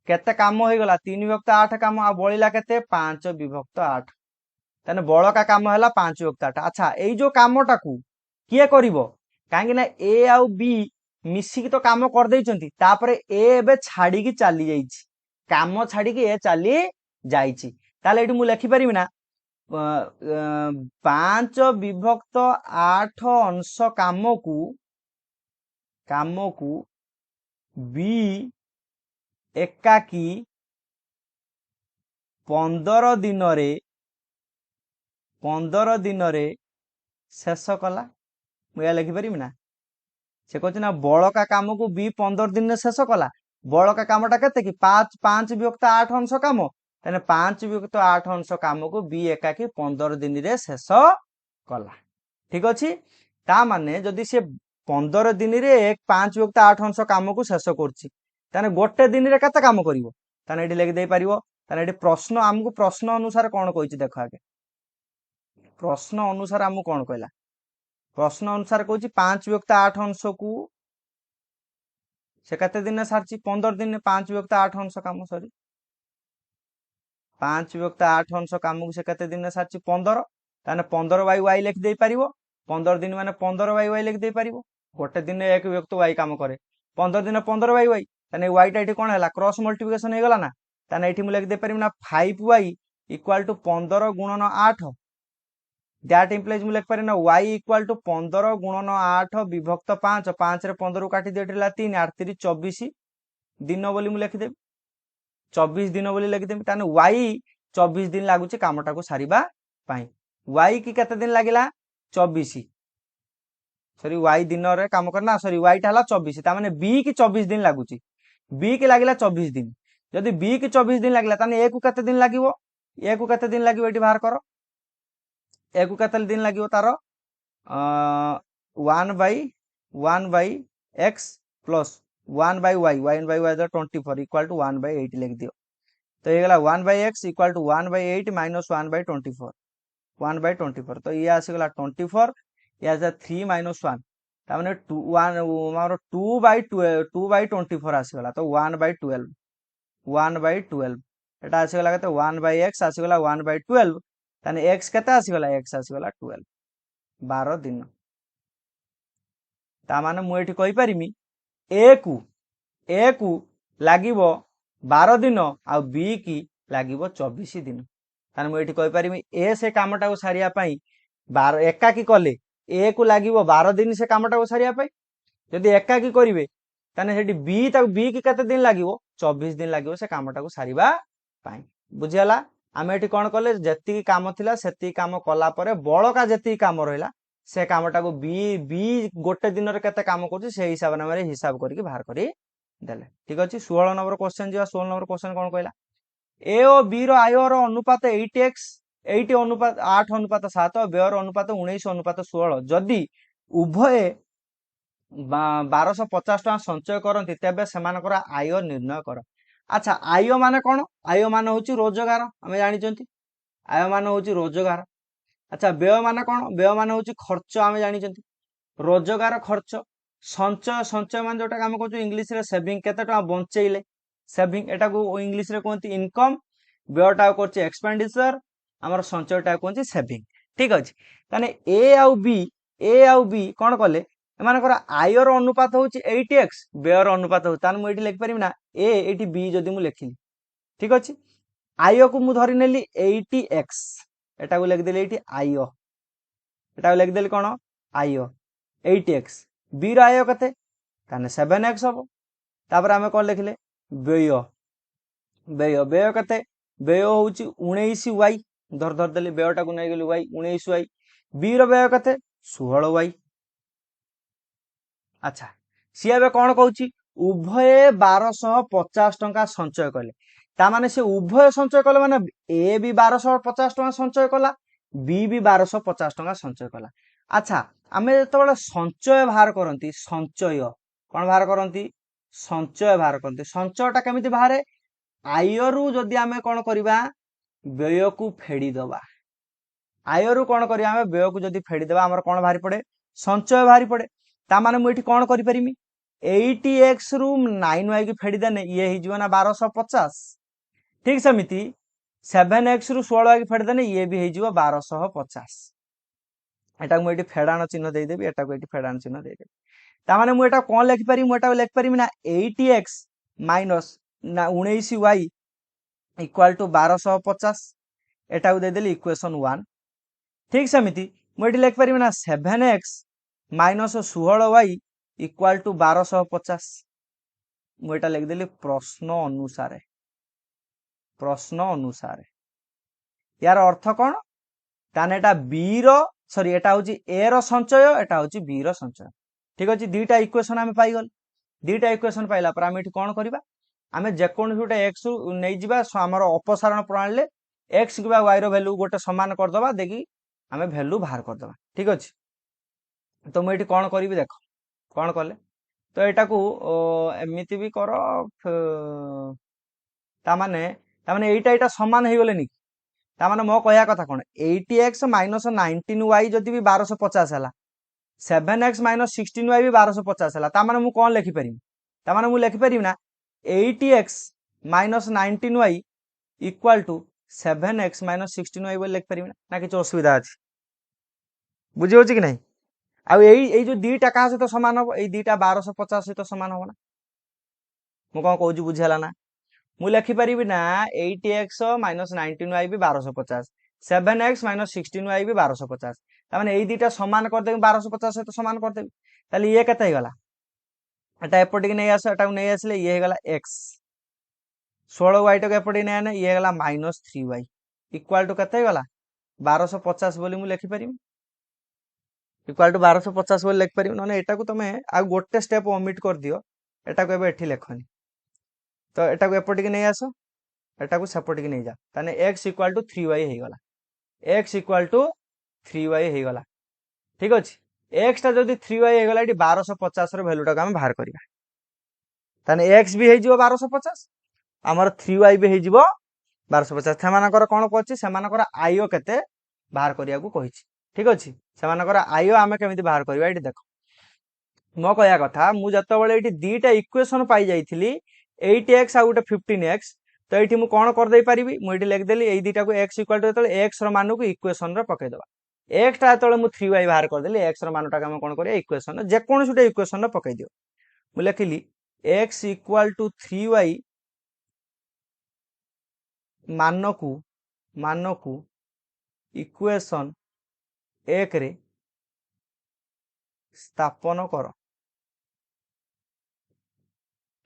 केते काम होई गला 3 विभक्त 8 काम आ बळिला केते 5 विभक्त 8 तने बळका काम हला 5 विभक्त 8 अच्छा एई जो कामटा को किए करिवो काहे ना ए आ बी मिसी की तो काम कर दैचंती तापरे ए एबे छाडी की चली जाईची काम छाड़ी ए चली जाइछि ताले एठी मु लिखि परिबि ना 5 विभक्त 8 अंश काम को बी एकाकी 15 दिन रे शेष कला मुझे लिखिपारि ना से कहते ना बड़का काम को बी 15 दिन शेष कला बड़का कामटा केते कि 5 विभक्त 8 अंश काम तेने 5 विभक्त 8 अंश काम को बी एकाकी 15 दिन रे शेष कला ठीक अच्छे ता माने जदि से 15 दिन रे 5 विभक्त 8 अंश काम को शेष करछि ताने गोटे दिन रे केते काम करिवो ताने एठी लिखि दे पारिवो ताने एठी प्रश्न हमको प्रश्न अनुसार कोन कहिछि देखो आगे प्रश्न अनुसार हमको कोन कहला प्रश्न अनुसार कहछि 5 विभक्त 8 अंश को से केते दिन सारछि 15 दिन 5 विभक्त 8 अंश काम सॉरी 5 विभक्त 8 अंश काम को से केते दिन सारछि 15 ताने 15 बाई y लिखि दे पारिवो 15 दिन माने 15 बाई y लिखि दे पारिवो गोटे दिन 1 विभक्त y काम करे 15 दिन 15 बाई y ताने y टा एठी कोन हैला क्रॉस मल्टीप्लिकेशन हे गला ना ताने एठी मु लिखि दे पारिम ना 5y इक्वल टू 15 गुणन 8 दैट इंप्लाइज मु लिखि पारि ना y इक्वल टू 15 गुणन 8 विभक्त 5 5 रे 15 को काटी देला 3 8 3 24 दिन बोली मु लिखि देबी 24 दिन बोली लिखि देबी ताने y 24 दिन लागुची कामटा को सारिबा पाई y की केते दिन लागिला 24 सॉरी y दिन रे काम करना सॉरी y टा हला 24 ता माने b की 24 दिन लागुची b की लागिला 24 दिन जदि b की 24 दिन लागिला ताने a को केते दिन लागिवो a को केते दिन लागिवो एठी बाहर करो a को केते दिन लागिवो तारो 1 by x plus 1 by y 1 by y 24 equal to 1 by 8 लिख दियो तो ये गला 1 by x equal to 1 by 8 minus 1 by 24 1 by 24 तो ये आसी गला 24 ये आसा 3 माइनस 1 ता माने 2 1 हमर 2 बाई 24 आसी गला तो 1 बाई 12 एटा आसी गला केते 1 बाई x आसी गला 1 बाई 12 ताने x केते आसी गला x आसी गला 12 12 दिन ता माने मु एठी कहि परिमी a को लागिवो 12 दिन आ b की लागिवो 24 दिन ताने मु एठी कहि परिमी a से कामटा को सारिया पई 12 एकाकी कले a को लागिवो 12 दिन से कामटा को सारिया पई जदि एकाकी करिवे ताने सेठी b की केते दिन लागिवो 24 दिन लागिवो से कामटा को सारिबा पई बुझियाला आमे एठी कोन कले जति काम थिला सेति काम कला परे बळका जति काम रहिला से कामटा को बी गोटे दिन रे केते काम करछि से हिसाब नामे हिसाब करके बाहर करी देले ठीक अछि 16 नंबर क्वेश्चन जिवा 16 नंबर क्वेश्चन कोन कहला ए ओ बी रो आय रो अनुपात 8x 8 अनुपात 8 अनुपात 7 और बे रो अनुपात 19 अनुपात 16 जदि उभय 1250 टका संचय करंती तबे सेमानकर आय निर्णय कर अच्छा आय माने कोन आय माने होची रोजगार हमें जानि चंती आय माने होची रोजगार अच्छा व्यय माने कोन व्यय माने होची खर्च हमें जानि चंती रोजगार खर्च संचय मान जोटा हम कहू इंग्लिश रे सेविंग केते टका बंचेइले सेविंग एटा को इंग्लिश रे कहती इनकम व्ययटा करछि एक्सपेंडिचर हमर संचयटा कहछि सेविंग ठीक अछि ताने ए आउ बी कोन कले एमानकर आयर अनुपात होछि 8x व्ययर अनुपात होछि तान मु एठी लिखि परिम ना ए एठी बी जदि मु लिखिली ठीक अछि आय को मु धरि नेली 80x एटा को लिखि देली एठी आय एटा को लिखि देली कोन आय 8x बी रो आय कते ताने 7x हो तापर हमें कोन लिखले व्यय व्यय कते व्यय होछि 19y धर देली व्ययटा को नै गेली y 19y बी रो व्यय कते 16y अच्छा सी एबे कोन कहूची उभय 1250 टका संचय कले ता माने से उभय संचय कले माने ए भी 1250 टका संचय कला बी भी 1250 टका संचय कला अच्छा आमे जेतबेला संचय बाहर करंती संचय कोन बाहर करंती संचय बाहर करंती संचयटा केमिति बाहरे आयरु जदि आमे कोन करिबा व्यय को फेडी दबा आयरु कोन करिया आमे व्यय को जदि फेडी दबा हमर कोन बाहरी पड़े संचय बाहरी पड़े ता माने मु एठी कोन करि परिमी 80x रु 9y की फेडी देने ये हि जीवना 1250 ठीक समिति 7x रु 16y की फेडी देने ये भी हि जीव 1250 एटा मु एठी फेडान चिन्ह देई देबी एटा को एठी फेडान चिन्ह देई देबी ता माने मु एटा कोन लिखि पारि मु एटा लिखि पारि ना 80x माइनस ना 19y इक्वाल टू 1250 एटा को देदेली इक्वेशन 1 ठीक सेमिति मुझे लिखिपारि ना 7x minus 16y equal to 1250 मुझे लिखिदेली प्रश्न अनुसार यार अर्थ कौन ताने एटा बी रो सॉरी एटा होची ए रो संचय एटा होची बी रो संचय ठीक अछि दीटा इक्वेशन आमे पाई गल दीटा इक्वेशन पाइला पर आमे एठी कोन करबा आमे जेकोन गुटे x नै जिबा हमर अपसारण प्रणाली x किबा y रो वैल्यू गोटे समान कर दबा देखि आमे वैल्यू बाहर कर दबा ठीक अछि तो मैं एठी कोन करबी देखो कोन करले तो एटा को एमिति भी करो तामाने एटा समान हे गले नि तामाने मो कहया कथा कोन 80x माइनस 19y जदि भी 1250 हला 7x माइनस 16y भी 1250 हला तामाने मु कोन लिखि परिम तामाने मु लिखि परिम ना 80x minus 19y equal to 7x minus 16y बोल लिखि परिम ना कि असुविधा अछि बुझि होछि कि नै आ एई जो दीटा का सहित समान हो एई दीटा 1250 सहित समान हो ना मु कोन कहूछि बुझि हला ना मु लिखि परिबि ना 80x माइनस 19y भी 1250 7x माइनस 16y भी 1250 तामाने एई दीटा समान कर देबी 1250 सहित समान कर देबी ताले ये केते हे गला एटा एपटिक नै आस एटा नै आसले ये हे गला x 16y टक एपटिक नै आने ये हे गला माइनस 3y इक्वल टू केते हे गला 1250 बोली मु लिखि परिबी इक्वल टू 1250 बोली लिखि परिबी नने एटा को तमे आ गोटे स्टेप ओमिट कर दियो एटा को एबे एठी लेखनी तो एटा को एपटिक नै आस एटा को सेपटिक नै जा ताने x इक्वल टू 3y हे गला x इक्वल टू 3y हे गला ठीक अछि x ता जदी 3y हे गला एटी 1250 रो वैल्यू टा हम बाहर करिया ताने x भी हे जिवो 1250 हमर 3y भी हे जिवो 1250 सेमानकर कोन कहछि सेमानकर आयो केते बाहर करिया को कहिछि ठीक अछि सेमानकर आयो आमे केमिति बाहर करिया एटी देखो मो कहया कथा मु जत्तो बेले एटी दीटा इक्वेशन पाई जाईथिली 8x आ गुटे 15x तो ये मुझे कौन कर दे पारिबी मुझे लिख देली ए दीटा को x इक्वल टू x रो मान को इक्वेशन रे पकै दबा x टा तळे मु 3y बाहर कर देली x रो मान टा हम कोन करिया इक्वेशन जे कोन सुटे इक्वेशन रे पकै दियो मु लिखिली x इक्वल टू 3y मान को इक्वेशन 1 रे स्थापन कर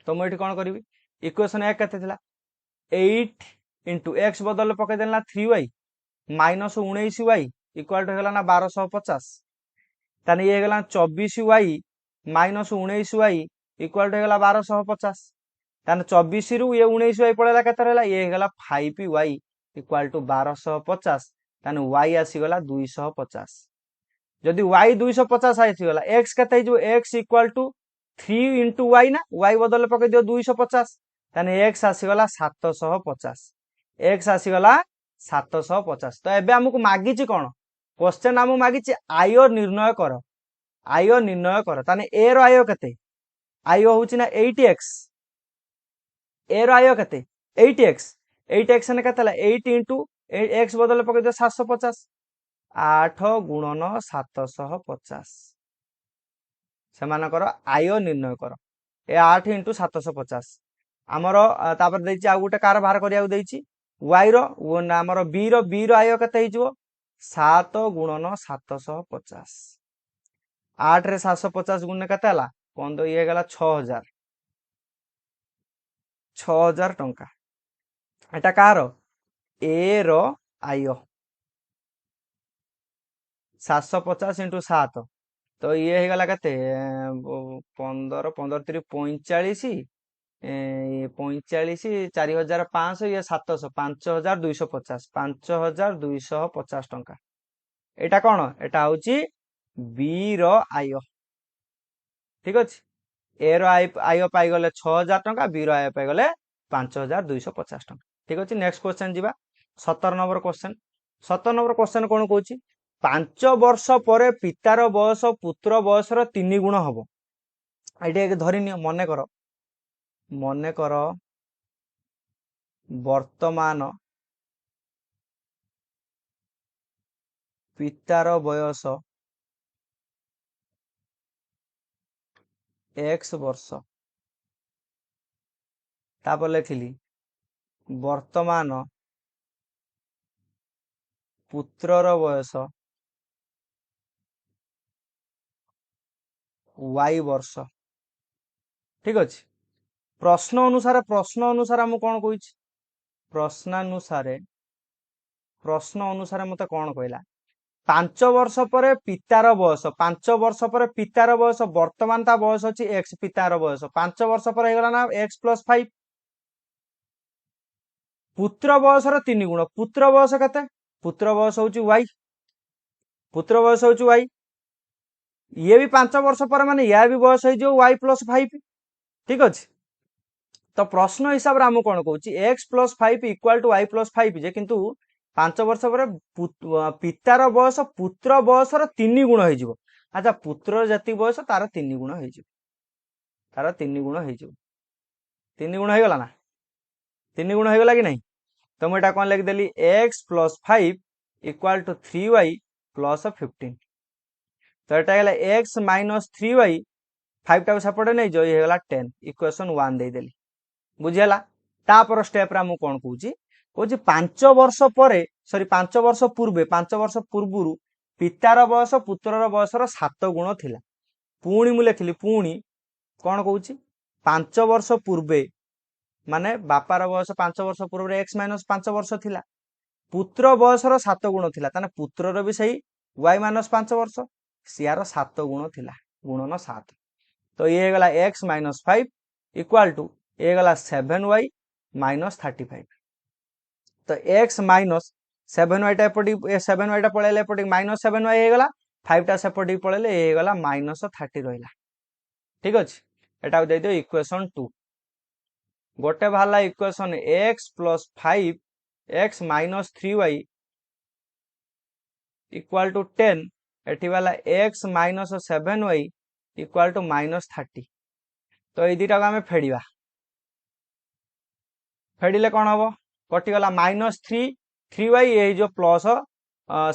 तो मुझे कौन करी इक्वेशन 1 केते थिला 8 इंटू एक्स बदल पकई देना 3y minus 19y equal to ना 1250 ताने ये गला 24y minus 19y equal to 1250 ताने 24 रु ये 19y पड़ेला केते रहला ये गला 5y इक्वल टू 1250 ताने y आसी गला 250 जदि y 250 आसी गला x केते जो x equal to 3 into y ना y बदल पकई दियो 250 ताने x आसीगला 750 x आसीगला 750 तो एबे हमकु मागिची कोन क्वेश्चन हमु मागिची आयो निर्णय कर ताने a रो आयो केते आयो होची ना 80x a रो आयो केते 8x ने केतेला 8 इंटू x बदल पकई दियो 750 8 गुणन 750 सेमानकर आयो निर्णय कर ए 8 इंटू 750 आमर तापर देछि आ गुटे कार बाहर करिया देछि y रो हमर b रो आयो केते हिजो 7 गुणन 750 8 रे 750 गुणन केते हला 15 ये गला 6000 टंका एटा कार a रो आयो 750 इंटू 7 तो ये हे गला केते 15 15 3 45 45 4500 ये 700 5250 5250 टंका एटा कोन एटा होची बी रो आयो ठीक अछि ए रो आयो पाई गले 6000 टंका बी रो आयो पाई गले 5250 टंका ठीक अछि नेक्स्ट क्वेश्चन जिबा 17 नंबर क्वेश्चन 17 नंबर क्वेश्चन कोन कहूची 5 वर्ष परे पितार बयस पुत्र बयस रो 3 गुण हबो एटा धरिनियो मने कर वर्तमान पितार बयस x वर्ष तापर लिखिली वर्तमान पुत्रर बयस y वर्ष। ठीक अच्छे प्रश्न अनुसार आम कौन कही प्रश्न अनुसार मत कौन कहला 5 वर्ष पर पितार बयस 5 वर्ष पर पितार बयस वर्तमान ता बयस अच्छी एक्स पितार बयस 5 वर्ष पर हो गला ना एक्स प्लस 5 पुत्र बयस 3 गुण पुत्र बयस केते पुत्र बयस होची y पुत्र बयस होची y ये भी 5 वर्ष पर माने या भी बयस हो y प्लस 5 ठीक अच्छे तो प्रश्न हिसाब से आम कौन कौच X plus 5 equal to y plus 5 जे किंतु 5 वर्ष पर पितार बयस पुत्र बयस 3 गुण हो अच्छा पुत्र जति बयस तार 3 गुण हो तार 3 गुण हो 3 गुण हो गला ना 3 गुण हो गला कि नहीं तो मुझे कौन लिखिदेली X plus 5 equal to 3y plus 15 तो यहाँ एक्स माइनस 3y 5 टा सेपटे नहीं जो ये 10 इक्वेशन 1 देदेली बुझीगला तापर स्टेप रे कौन कौच 5 वर्ष पर सॉरी 5 वर्ष पूर्वे 5 वर्ष पूर्व पितार बयस पुत्रर बयसर 7 गुण थिला पुणी मु लिखिली पुणी कौन कौच 5 वर्ष पूर्वे माने बापार बयस 5 वर्ष पूर्व एक्स माइनस 5 वर्ष थिला पुत्र बयसर 7 गुण थिला ताने पुत्रर भी सही y माइनस 5 वर्ष सियार 7 गुण थिला गुणन 7 तो ये गला एक्स माइनस 5 इक्वाल टू ये गला 7y माइनस 35 तो x माइनस 7y टा एपटी 7y टा पळेले एपटी माइनस 7y हे गला 5 टा सेपटी पळेले हे गला माइनस 30 रहिला ठीक अछि एटा दे दियो इक्वेशन 2 गोटे भाला equation x plus 5 x minus 3y equal to 10 एठी वाला x minus 7y equal to minus 30 तो ये दुटा को आम फेड़ा फेडिले कौन हम कटिगला माइनस 3y ये जो प्लस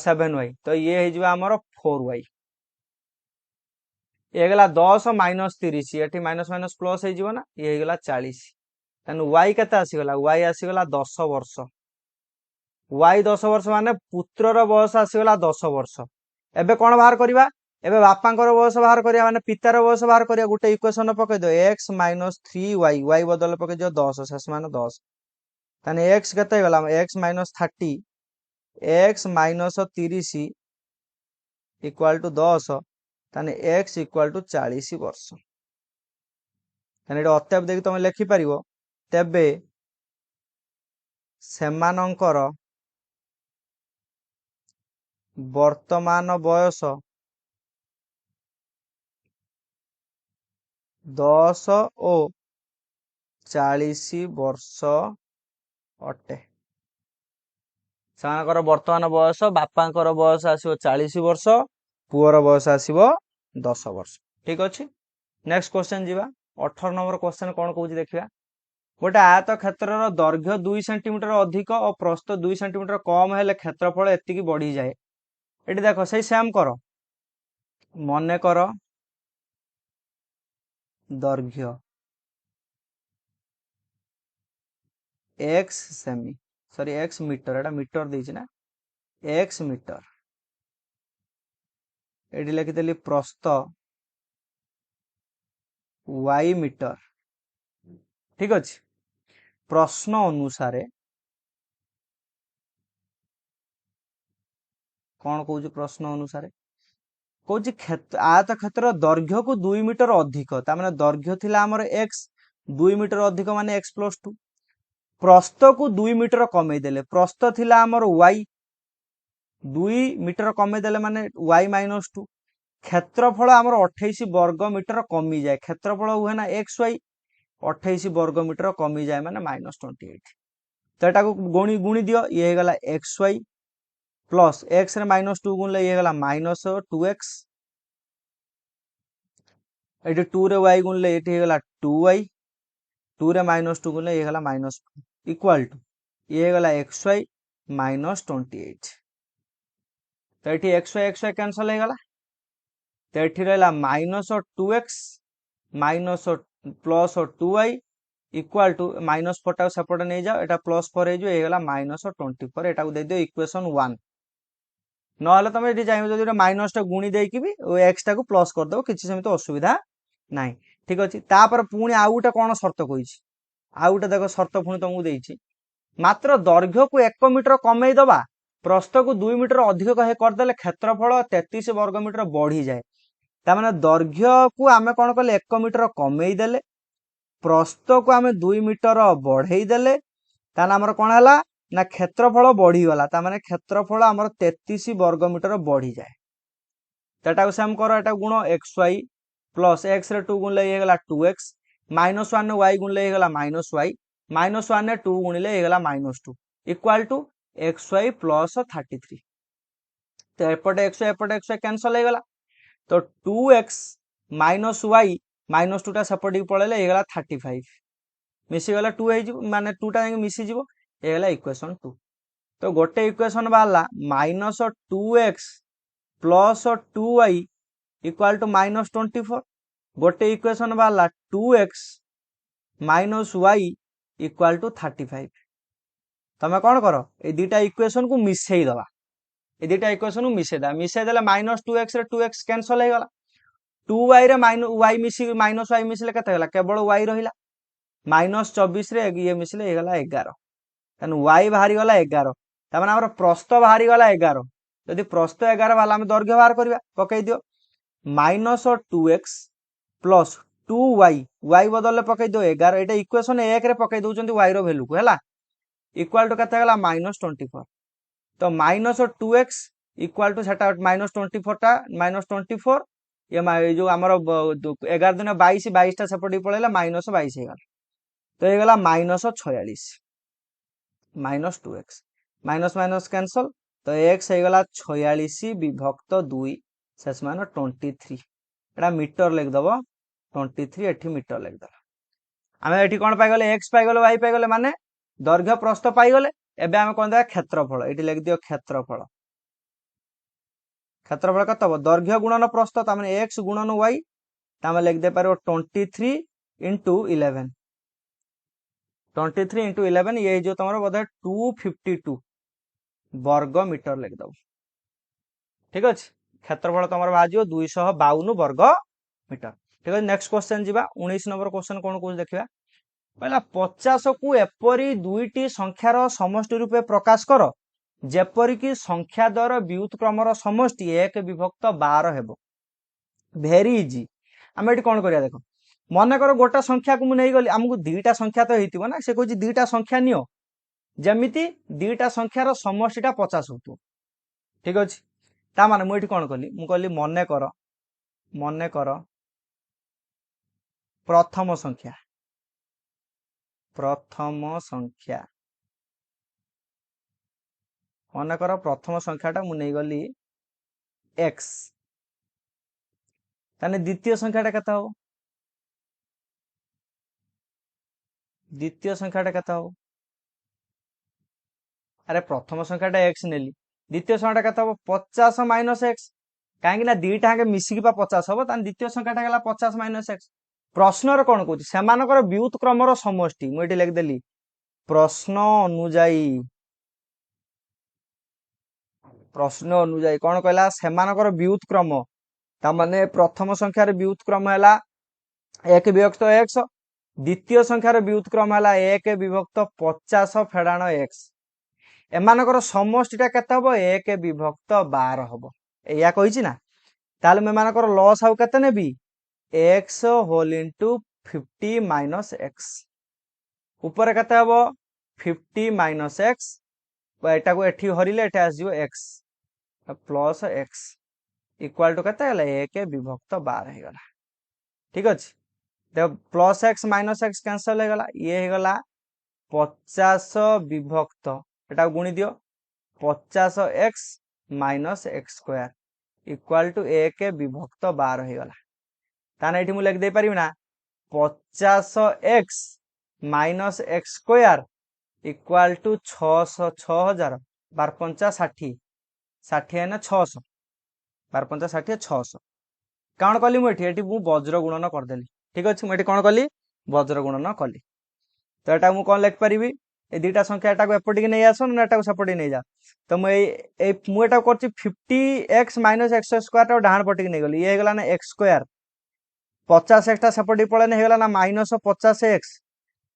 7y तो ये आमर 4y ये गला 10 माइनस 30 ये माइनस माइनस प्लस हो ना ये गला 40 तेन y केते आसीगला y आसीगला 10 वर्ष y 10 वर्ष माने पुत्रर बयस आसीगला 10 वर्ष एबे कौन बाहर करवा एबे बापांकर बयस बाहर करिया माने पितार बयस बाहर करिया गुटे इक्वेशन पकई दो x माइनस 3y y बदल पकई दियो 10 शेष मान 10 ताने x केते गला x minus 30 x minus 30 equal to 10 ताने x इक्वल टू 40 वर्ष ताने एटा अत्याप देखि तुम लिखि परिवो तेबे सेमानंकर वर्तमान बयस 10 ओ 40 वर्ष अटे सेमानकर वर्तमान बयस बापांकर बयस आसीबो 40 वर्ष पुअर बयस आसीबो 10 वर्ष ठीक अछि नेक्स्ट क्वेश्चन जीवा 18 नंबर क्वेश्चन कोन कहूची देखिया गोटे आयत क्षेत्रर दैर्घ्य 2 सेंटीमीटर अधिक और प्रस्थ 2 सेंटीमीटर कम हेले क्षेत्रफल एतिकी बढ़ी जाए एटी देखो सही सेम कर मने कर दैर्घ्य x सेमी सॉरी x मीटर एटा मीटर देछि ना x मीटर एटी लिखिदेली प्रस्थ y मीटर ठीक अछि प्रश्न अनुसार कौन कौच प्रश्न अनुसार कौच आयत क्षेत्र दैर्घ्य को 2 मीटर अधिक तार दैर्घ्य थिला हमर x 2 मीटर अधिक माने x प्लस 2 प्रस्थ को 2 मीटर कमे देले प्रस्थ थिला हमर y 2 मीटर कमे देले माने y माइनस 2 क्षेत्रफल हमर 28 वर्ग मीटर कमी जाए क्षेत्रफल हुए ना xy 28 वर्ग मीटर कमी जाए माने -28 तो एटा को गुणी दियो ये गला xy प्लस x रे -2 गुणले ये गला -2x एटी 2 रे y गुणले एटी गला 2y 2 रे -2 गुणले ये गला माइनस इक्वल टू ये गला xy -28 तो एटी xy कैंसल हो गला तो एटी रहला -2x minus plus 2y equal to -4 टाको सेपटे नहीं जाओ एटा +4 हो गला -24 एटा को दे दियो इक्वेशन 1 नहले तुम ये चाहिए जो माइनस टा गुणी देकी भी एक्स टा को प्लस कर दो किसी सेमती असुविधा नहीं ठीक अच्छे तापर पुणी आउ गोटे कौन शर्त कही आउ गोटे देख शर्त पुणी तुमको देती मात्र दैर्घ्य को 1 मीटर कमे दबा प्रस्थ को 2 मीटर अधिक करदे क्षेत्रफल 33 वर्गमीटर बढ़ी जाए तार दैर्घ्य को आम कौन कले 1 मीटर कमे देले प्रस्थ को आम 2 मीटर बढ़ई देले तान आमर कौन है ना क्षेत्रफल बढ़ीगला तार क्षेत्रफल आमर 33 वर्गमीटर बढ़ी जाए तो सेम कर एटा गुण x y plus X ray 2 गुणले ये गला 2x -1 वाई गुणले ये गला -y -1 2 गुणिले ये गला -2 equal to x y plus 33 तो एपटे एक्स वाई कैंसल हो गला तो 2x -y -2 टा सेपटे पड़े ये गला 35 मिसीगला 2 माने 2 टा मिसीज ये गला इक्वेशन 2 तो गोटे इक्वेशन बाहरला -2x plus 2y equal to -24 गोटे इक्वेशन बाहरला 2x -y इक्वल टू 35 तमें कौन कर ये दुटा इक्वेशन को मिसई दबा ये दुटा इक्वेशन को मिसई देला -2x रे 2x कैंसल हो गला 2y रे y मिसी -y मिसले केते गला केवल y रहिला -24 रे ये मिसले गला 11 तेन y बाहरी गला 11 तार हमर प्रस्थ बाहरी गला 11 यदि प्रस्थ 11 वाला हम दैर्घ्य बाहर करबा पकई दियो -2x प्लस 2y y बदल पकई दियो 11 एटा इक्वेशन 1 रे पकई दउचंती y रो वैल्यू को हैला इक्वल टू केते गला -24 तो -2x इक्वल टू सेटा -24 टा -24 ये जो आमर 11 दिन 22 टा सेपटे पळेला -22 हो गला तो ये गला -46 -2x माइनस माइनस कैंसल तो x हो गला 46 विभक्त 2 शेष मान 23 एटा मीटर लिखिदब 23 एठी मीटर लिखिदला आम एठी कौन पाइगले x पाइगले y पाइगले माने दैर्घ्य प्रस्थ पाइगले एबे आम कौन देगा क्षेत्रफल एठी लिख दियो क्षेत्रफल क्षेत्रफल कत हम दैर्घ्य गुणन प्रस्थ तार x गुणन y ताम लिख दे पारो 23 इंटू 11 23 इंटू 11 ये जो तुम बोधे 252 वर्ग मीटर लिखिदब ठीक अच्छे क्षेत्रफल तुम बाहर 252 वर्ग मीटर ठीक है नेक्स्ट क्वेश्चन जी 19 नंबर क्वेश्चन कौन कौन देखा कहला 50 को एपरी दुईटी संख्यार समष्टि रूपे प्रकाश कर जेपरिक संख्या द्वार व्युत्क्रमर समष्टि 1 विभक्त 12 हेबो भेरी इजी आम ये कौन करिया देख मन कर गोटे संख्या को मुझे गली आमको दुईटा संख्या तो होती ना से कह दुईटा संख्या नियो जमीती दुईटा संख्यार समष्टिटा 50 हो ठीक अच्छे ता माने मुझे कौन कली मुझे मन कर प्रथम संख्या मन कर प्रथम संख्याटा मुझे गली x ताने द्वितीय संख्याटा केते हो द्वितीय संख्याटा केते हो अरे प्रथम संख्याटा x नेली द्वितीय संख्याटा केते हो 50 माइनस x कहीं ना दीटा मिसिकी 50 हम तान द्वितीय संख्याटा गला 50 माइनस x प्रश्न कौन कौन सेमानकर व्युत्क्रमर समष्टि मुझे लिखिदेली प्रश्न अनुजाई कौन कहला सेमानकर व्युत्क्रम तामाने प्रथम संख्यार व्युत्क्रम है 1 विभक्त x द्वितीय संख्यार व्युत्क्रम है 1 विभक्त 50 फेड़ाण x एमानकर समष्टिटा केते हबो 1 विभक्त 12 हबो या कहिछि ना ताले मेमानकर लॉस आउ केते नेबी x whole into 50 minus x ऊपर केते हबो 50 माइनस x एटा को एठी हरिले एटा आसीबो x plus x equal to केते हला 1 विभक्त 12 हे गला ठीक अछि देख plus x minus x cancel हो गला ये हो गला 50 विभक्त एटा गुणी दियो 50x minus x square equal to 1 विभक्त 12 हो गला ताने एठी मु लिख दे परिबी ना 50x minus x square equal to 600 6000 12 60 60 ना 600 12 60 600 कौन कली मुझे एठी मु वज्र गुणन करदेली ठीक अच्छे मुझे कौन कली वज्र गुणन कली तो एटा मु कौन लिख पारिबी ए दुईटा संख्या एटा को एपटी नहीं आस ना एटा को सेपटी नहीं जा तो मुझे कर 50x माइनस एक्स स्क्वायर डाण पटी नहीं गली ये गला ना एक्स स्क्वायर 50x सेपटी पड़े हो ना माइनस 50x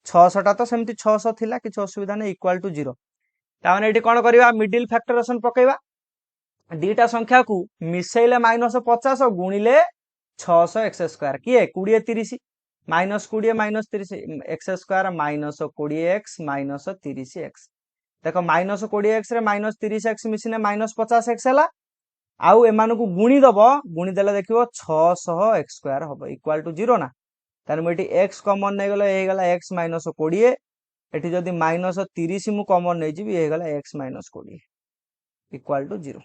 600 तो सेमती 600 थिला कि असुविधा नहीं इक्वाल टू 0 ताने एटी कौन करवा मिडिल फैक्टरेशन पकेबा दीटा संख्या को मिसेले माइनस 50 गुणिले 600 एक्स स्क्वायर किए 20 30 minus 20 minus 30 X square minus 20 x minus 30 X देख माइनस 20 एक्स रे माइनस 30 एक्स मिसिने माइनस 50 एक्स है आउ एमान को गुणी दब गुणी देले देखिबो 600 एक्स स्क्वायर हम इक्वाल टू 0 ना ताने मुझे एक्स कमन नहीं गला ये गला एक्स माइनस 20 एटी जदि माइनस 30 मु कमन नहीं जीबी ये गला एक्स माइनस 20 इक्वाल टू 0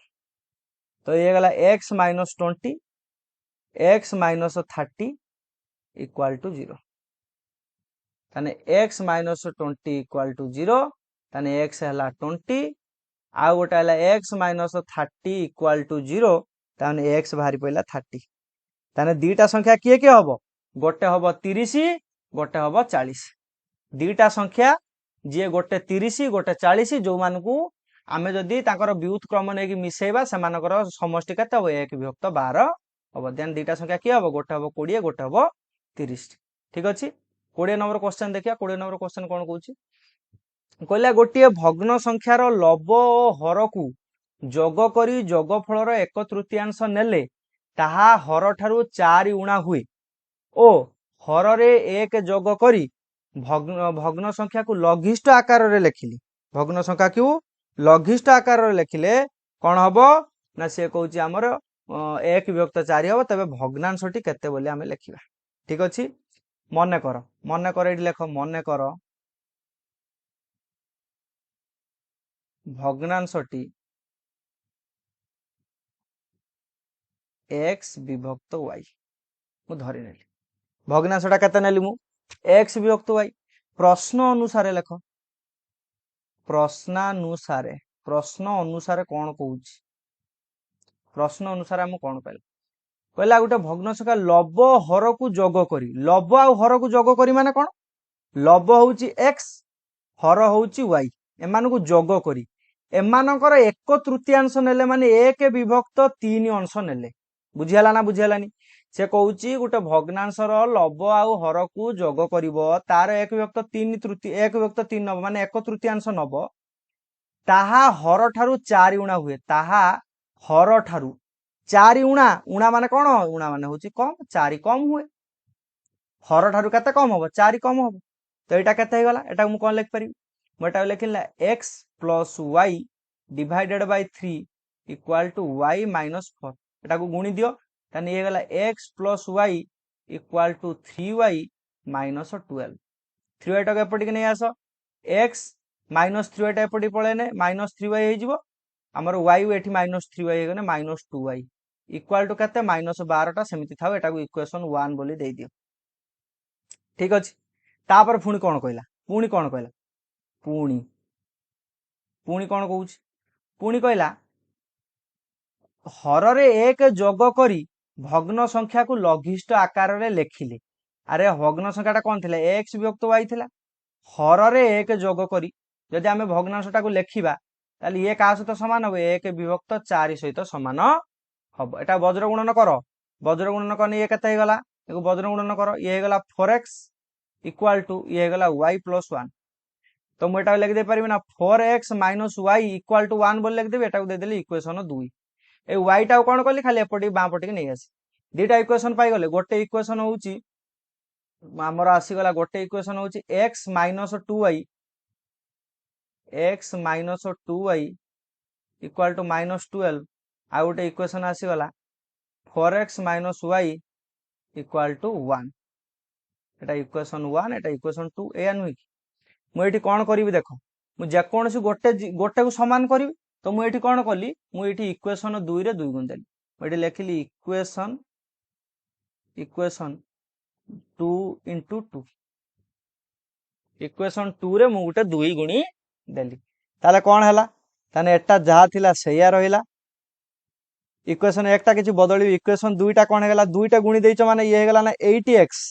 तो ये गला x minus 20 x minus 30 equal to 0 ताने एक्स माइनस 20 इक्वाल टू 0 ताने एक्स है 20 आउ गोटे है एक्स माइनस 30 इक्वाल टू 0 ताने एक्स बाहरी पड़ा 30 ताने दीटा संख्या किए किए हम गोटे हम 30 गोटे हम 40 दीटा संख्या जी गोटे 30 गोटे 40 जो मानू आमे जदि ताकर व्युत क्रम नहीं मिसेबा से समष्टि केते हम 1 विभक्त 12 हम देन दीटा संख्या किए हम गोटे हम 20 गोटे हम 30 ठीक अच्छे 20 नंबर क्वेश्चन देखिए 20 नंबर क्वेश्चन कौन कौन कहला गोटे भग्न संख्यार लब और हर को जोग करी जोगफल 1/3 नेले ताहा हर ठारू 4 गुणा हुए ओ हर रे 1 जोग करी भग्न संख्या को लघिष्ठ आकार रे लिखिली भग्न संख्या को लघिष्ठ आकार रे लिखिले कौन हम ना सी कहूँ आमर 1 विभक्त 4 हम तबे भग्नांशटी केते बोली आमे लिखिबा ठीक अच्छे मन कर ये लेख मन कर भग्नांशटी x विभक्त y मु धरी नेली भग्नांशटा केते नेली मु x विभक्त y प्रश्न अनुसार लेख प्रश्नानुसारे प्रश्न अनुसार कौन कहूँ प्रश्न अनुसार आम कौन कहला गोटे भग्न संख्या लब हर को जोग करी लब आ हर को जोग करी माने कौन लब होउची x हर होउची y एमान को जोग करी एमानकर 1/3 नेले माने 1 विभक्त 3 अंश नेले बुझियाला ना बुझियालानी से कहूची गोटे भग्नांशर लब आउ हर को जोग करिवो तार 1 विभक्त 3 तृतीय 1 विभक्त 3 नब माने 1/3 नब ताहा हर ठारू 4 गुणा हुए ताहा हर ठारू 4 गुणा उणा माने कौन उणा माने होची कम 4 कम हुए हर ठारू केते कम हम 4 कम हम तो एटा केते गला एटा मु कोन लिख परिबी मोटा लिखिला x plus y divided by 3 equal to y minus 4 एटा को गुणी दियो ताने ये गला x plus y equal to 3y minus 12 3y टाको एपटी नहीं आस x माइनस 3y टा एपटी पळे ने माइनस 3y हे जिवो हमर y एठी माइनस 3y हे गने माइनस 2y इक्वल टू केते माइनस 12 टा समिति थाओ एटा को इक्वेशन 1 बोली दे दियो ठीक अछि तापर पुणी कोन कहला पुणी कोन कहला पुणी पुणी कौन कहूँ पुणी कहला हर रे 1 जोग करी भग्न संख्या को लघिष्ठ आकार रे लेखिले अरे भग्न संख्याटा कौन थिला x विभक्त y थिला हर रे 1 जोग करी जदि आमे भग्नांशटा को लेखिबा ताली ये का सहित समान हो 1 विभक्त 4 सहित समान हम एटा वज्र गुणन कर वज्र गुणन करने ये केते गला एगो वज्र गुणन कर ये गला 4x इक्वल टू ये गला y प्लस 1 तो मुझे लिख दे पारि ना 4x minus Y equal to 1 बोल लिख देबे एटा को दे देली इक्वेशन 2 ए y टा कोन करली खाली एपटी बां पटी नै आसी दीटा इक्वेशन पाई गले गोटे इक्वेशन होउची हमर आसी गला गोटे इक्वेशन होउची x minus 2y equal to minus 12 आ गोटे इक्वेशन आसी गला 4x minus y equal to 1 Etah equation 1 Etah equation 2 ए नुई मुझे कौन करी देख मुझे जेकोसी गोटे गोटे को समान करी तो मुझे कौन कली मुझे इक्वेशन 2 रे 2 गुण देली मुझे लिखिली इक्वेशन इक्वेशन 2 इंटू 2 इक्वेशन 2 रे मु गोटे 2 गुणी देली ताले कौन हैला ताने एटा जहा थिला सेया रहिला इक्वेशन 1 टा किछि बदली इक्वेशन 2 टा कौन हैगला 2 टा गुणी देइछ माने ये हैगला ना 80x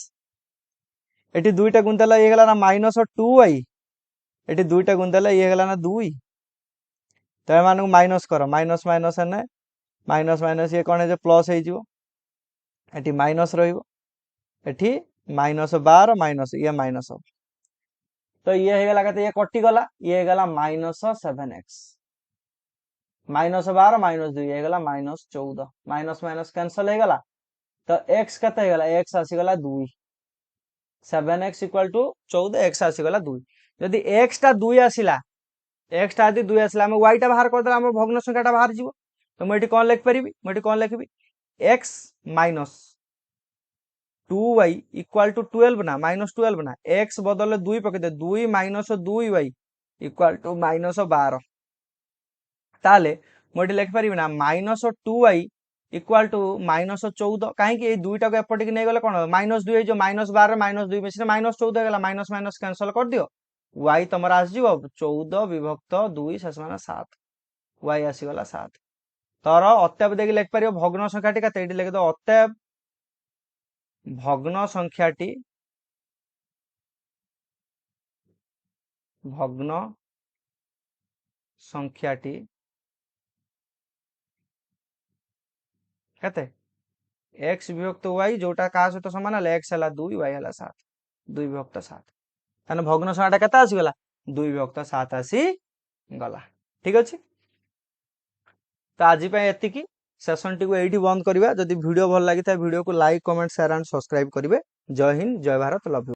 এটি দুইটা গুণ দেলে ইয়ে গেল না -2y, এটি দুইটা গুণ দেলে ইয়ে গেল না 2, তো এମାନଙ୍କୁ মাইনস কର, মাইনস মাইনস ହେଲେ মাইনস মাইনস ইয়ে କଣ ହେଇଯିବ ପ୍ଲସ୍ ହେଇଯିବ, এটি মাইনস ରହିବ, এটি -12 মাইনস ইয়ে মাইনস হବ, তো ইয়ে ହେଇଗଲା କେତେ, ଇଏ କଟିଗଲା, ଇଏ ହେଇଗଲା -7x, -12 -2 ହେଇଗଲା -14, ମାଇନସ ମାଇନସ କ୍ୟାନସଲ ହେଇଗଲା, ତ x କେତେ ହେଇଗଲା, x ଆସିଗଲା 2, 7x ଇକ୍ୱାଲ ଟୁ 14, x ଆସିଗଲା 2, ଯଦି x ଟା 2 ଆସିଲା, x ଟା ଯଦି 2 ଆସିଲା, ଆମେ y ଟା ବାହାର କରିଦେଲା, ଆମର ଭଗ୍ନ ସଂଖ୍ୟାଟା ବାହାରି ଯିବ, ତ ମୁଁ ଏଠି କଣ ଲେଖିପାରିବି, ମୁଁ ଏଠି କଣ ଲେଖିବି, x minus 2y equal to 12 ନା -12 ନା, x ବଦଳରେ 2 ପକେଇଦେ, 2 ମାଇନସ 2y ଇକ୍ୱାଲ ଟୁ -12, ତାହେଲେ ମୁଁ ଏଠି ଲେଖିପାରିବି ନା -2y ଇକ୍ୱାଲ ଟୁ -14, କାହିଁକି ଏଇ ଦୁଇଟାକୁ ଏପଟିକି ନେଇଗଲେ କଣ -2 ହେଇଯିବ, -12 -2 ମିଶିଲେ -14 ହେଇଗଲା, ମାଇନସ ମାଇନସ କ୍ୟାନସଲ କରିଦିଅ, y ତମର ଆସିଯିବ 14 ବିଭକ୍ତ 2 ଶେଷ ମାନେ 7, y ଆସିଗଲା 7, ତର ଅତ୍ୟାବ ଦେଇକି ଲେଖିପାରିବ ଭଗ୍ନ ସଂଖ୍ୟାଟି କେତେ, ଏଠି ଲେଖିଦବ ଅତ୍ୟାବ ଭଗ୍ନ ସଂଖ୍ୟାଟି କେତେ x ବିଭକ୍ତ y, ଯୋଉଟା କାହା ସହିତ ସମାନ ହେଲା, x ହେଲା 2 y ହେଲା 7, 2 ବିଭକ୍ତ 7, ତାହେଲେ ଭଗ୍ନ ସଂଖ୍ୟାଟା କେତେ ଆସିଗଲା, 2 ବିଭକ୍ତ 7 ଆସି ଗଲା, ଠିକ ଅଛି। ତ ଆଜି ପାଇଁ ଏତିକି, ସେସନଟିକୁ ଏଇଠି ବନ୍ଦ କରିବା, ଯଦି ଭିଡ଼ିଓ ଭଲ ଲାଗିଥାଏ ଭିଡ଼ିଓକୁ like comment share and subscribe କରିବେ। ଜୟ ହିନ୍ଦ, ଜୟ ଭାରତ, ଲଭ୍ ୟୁ।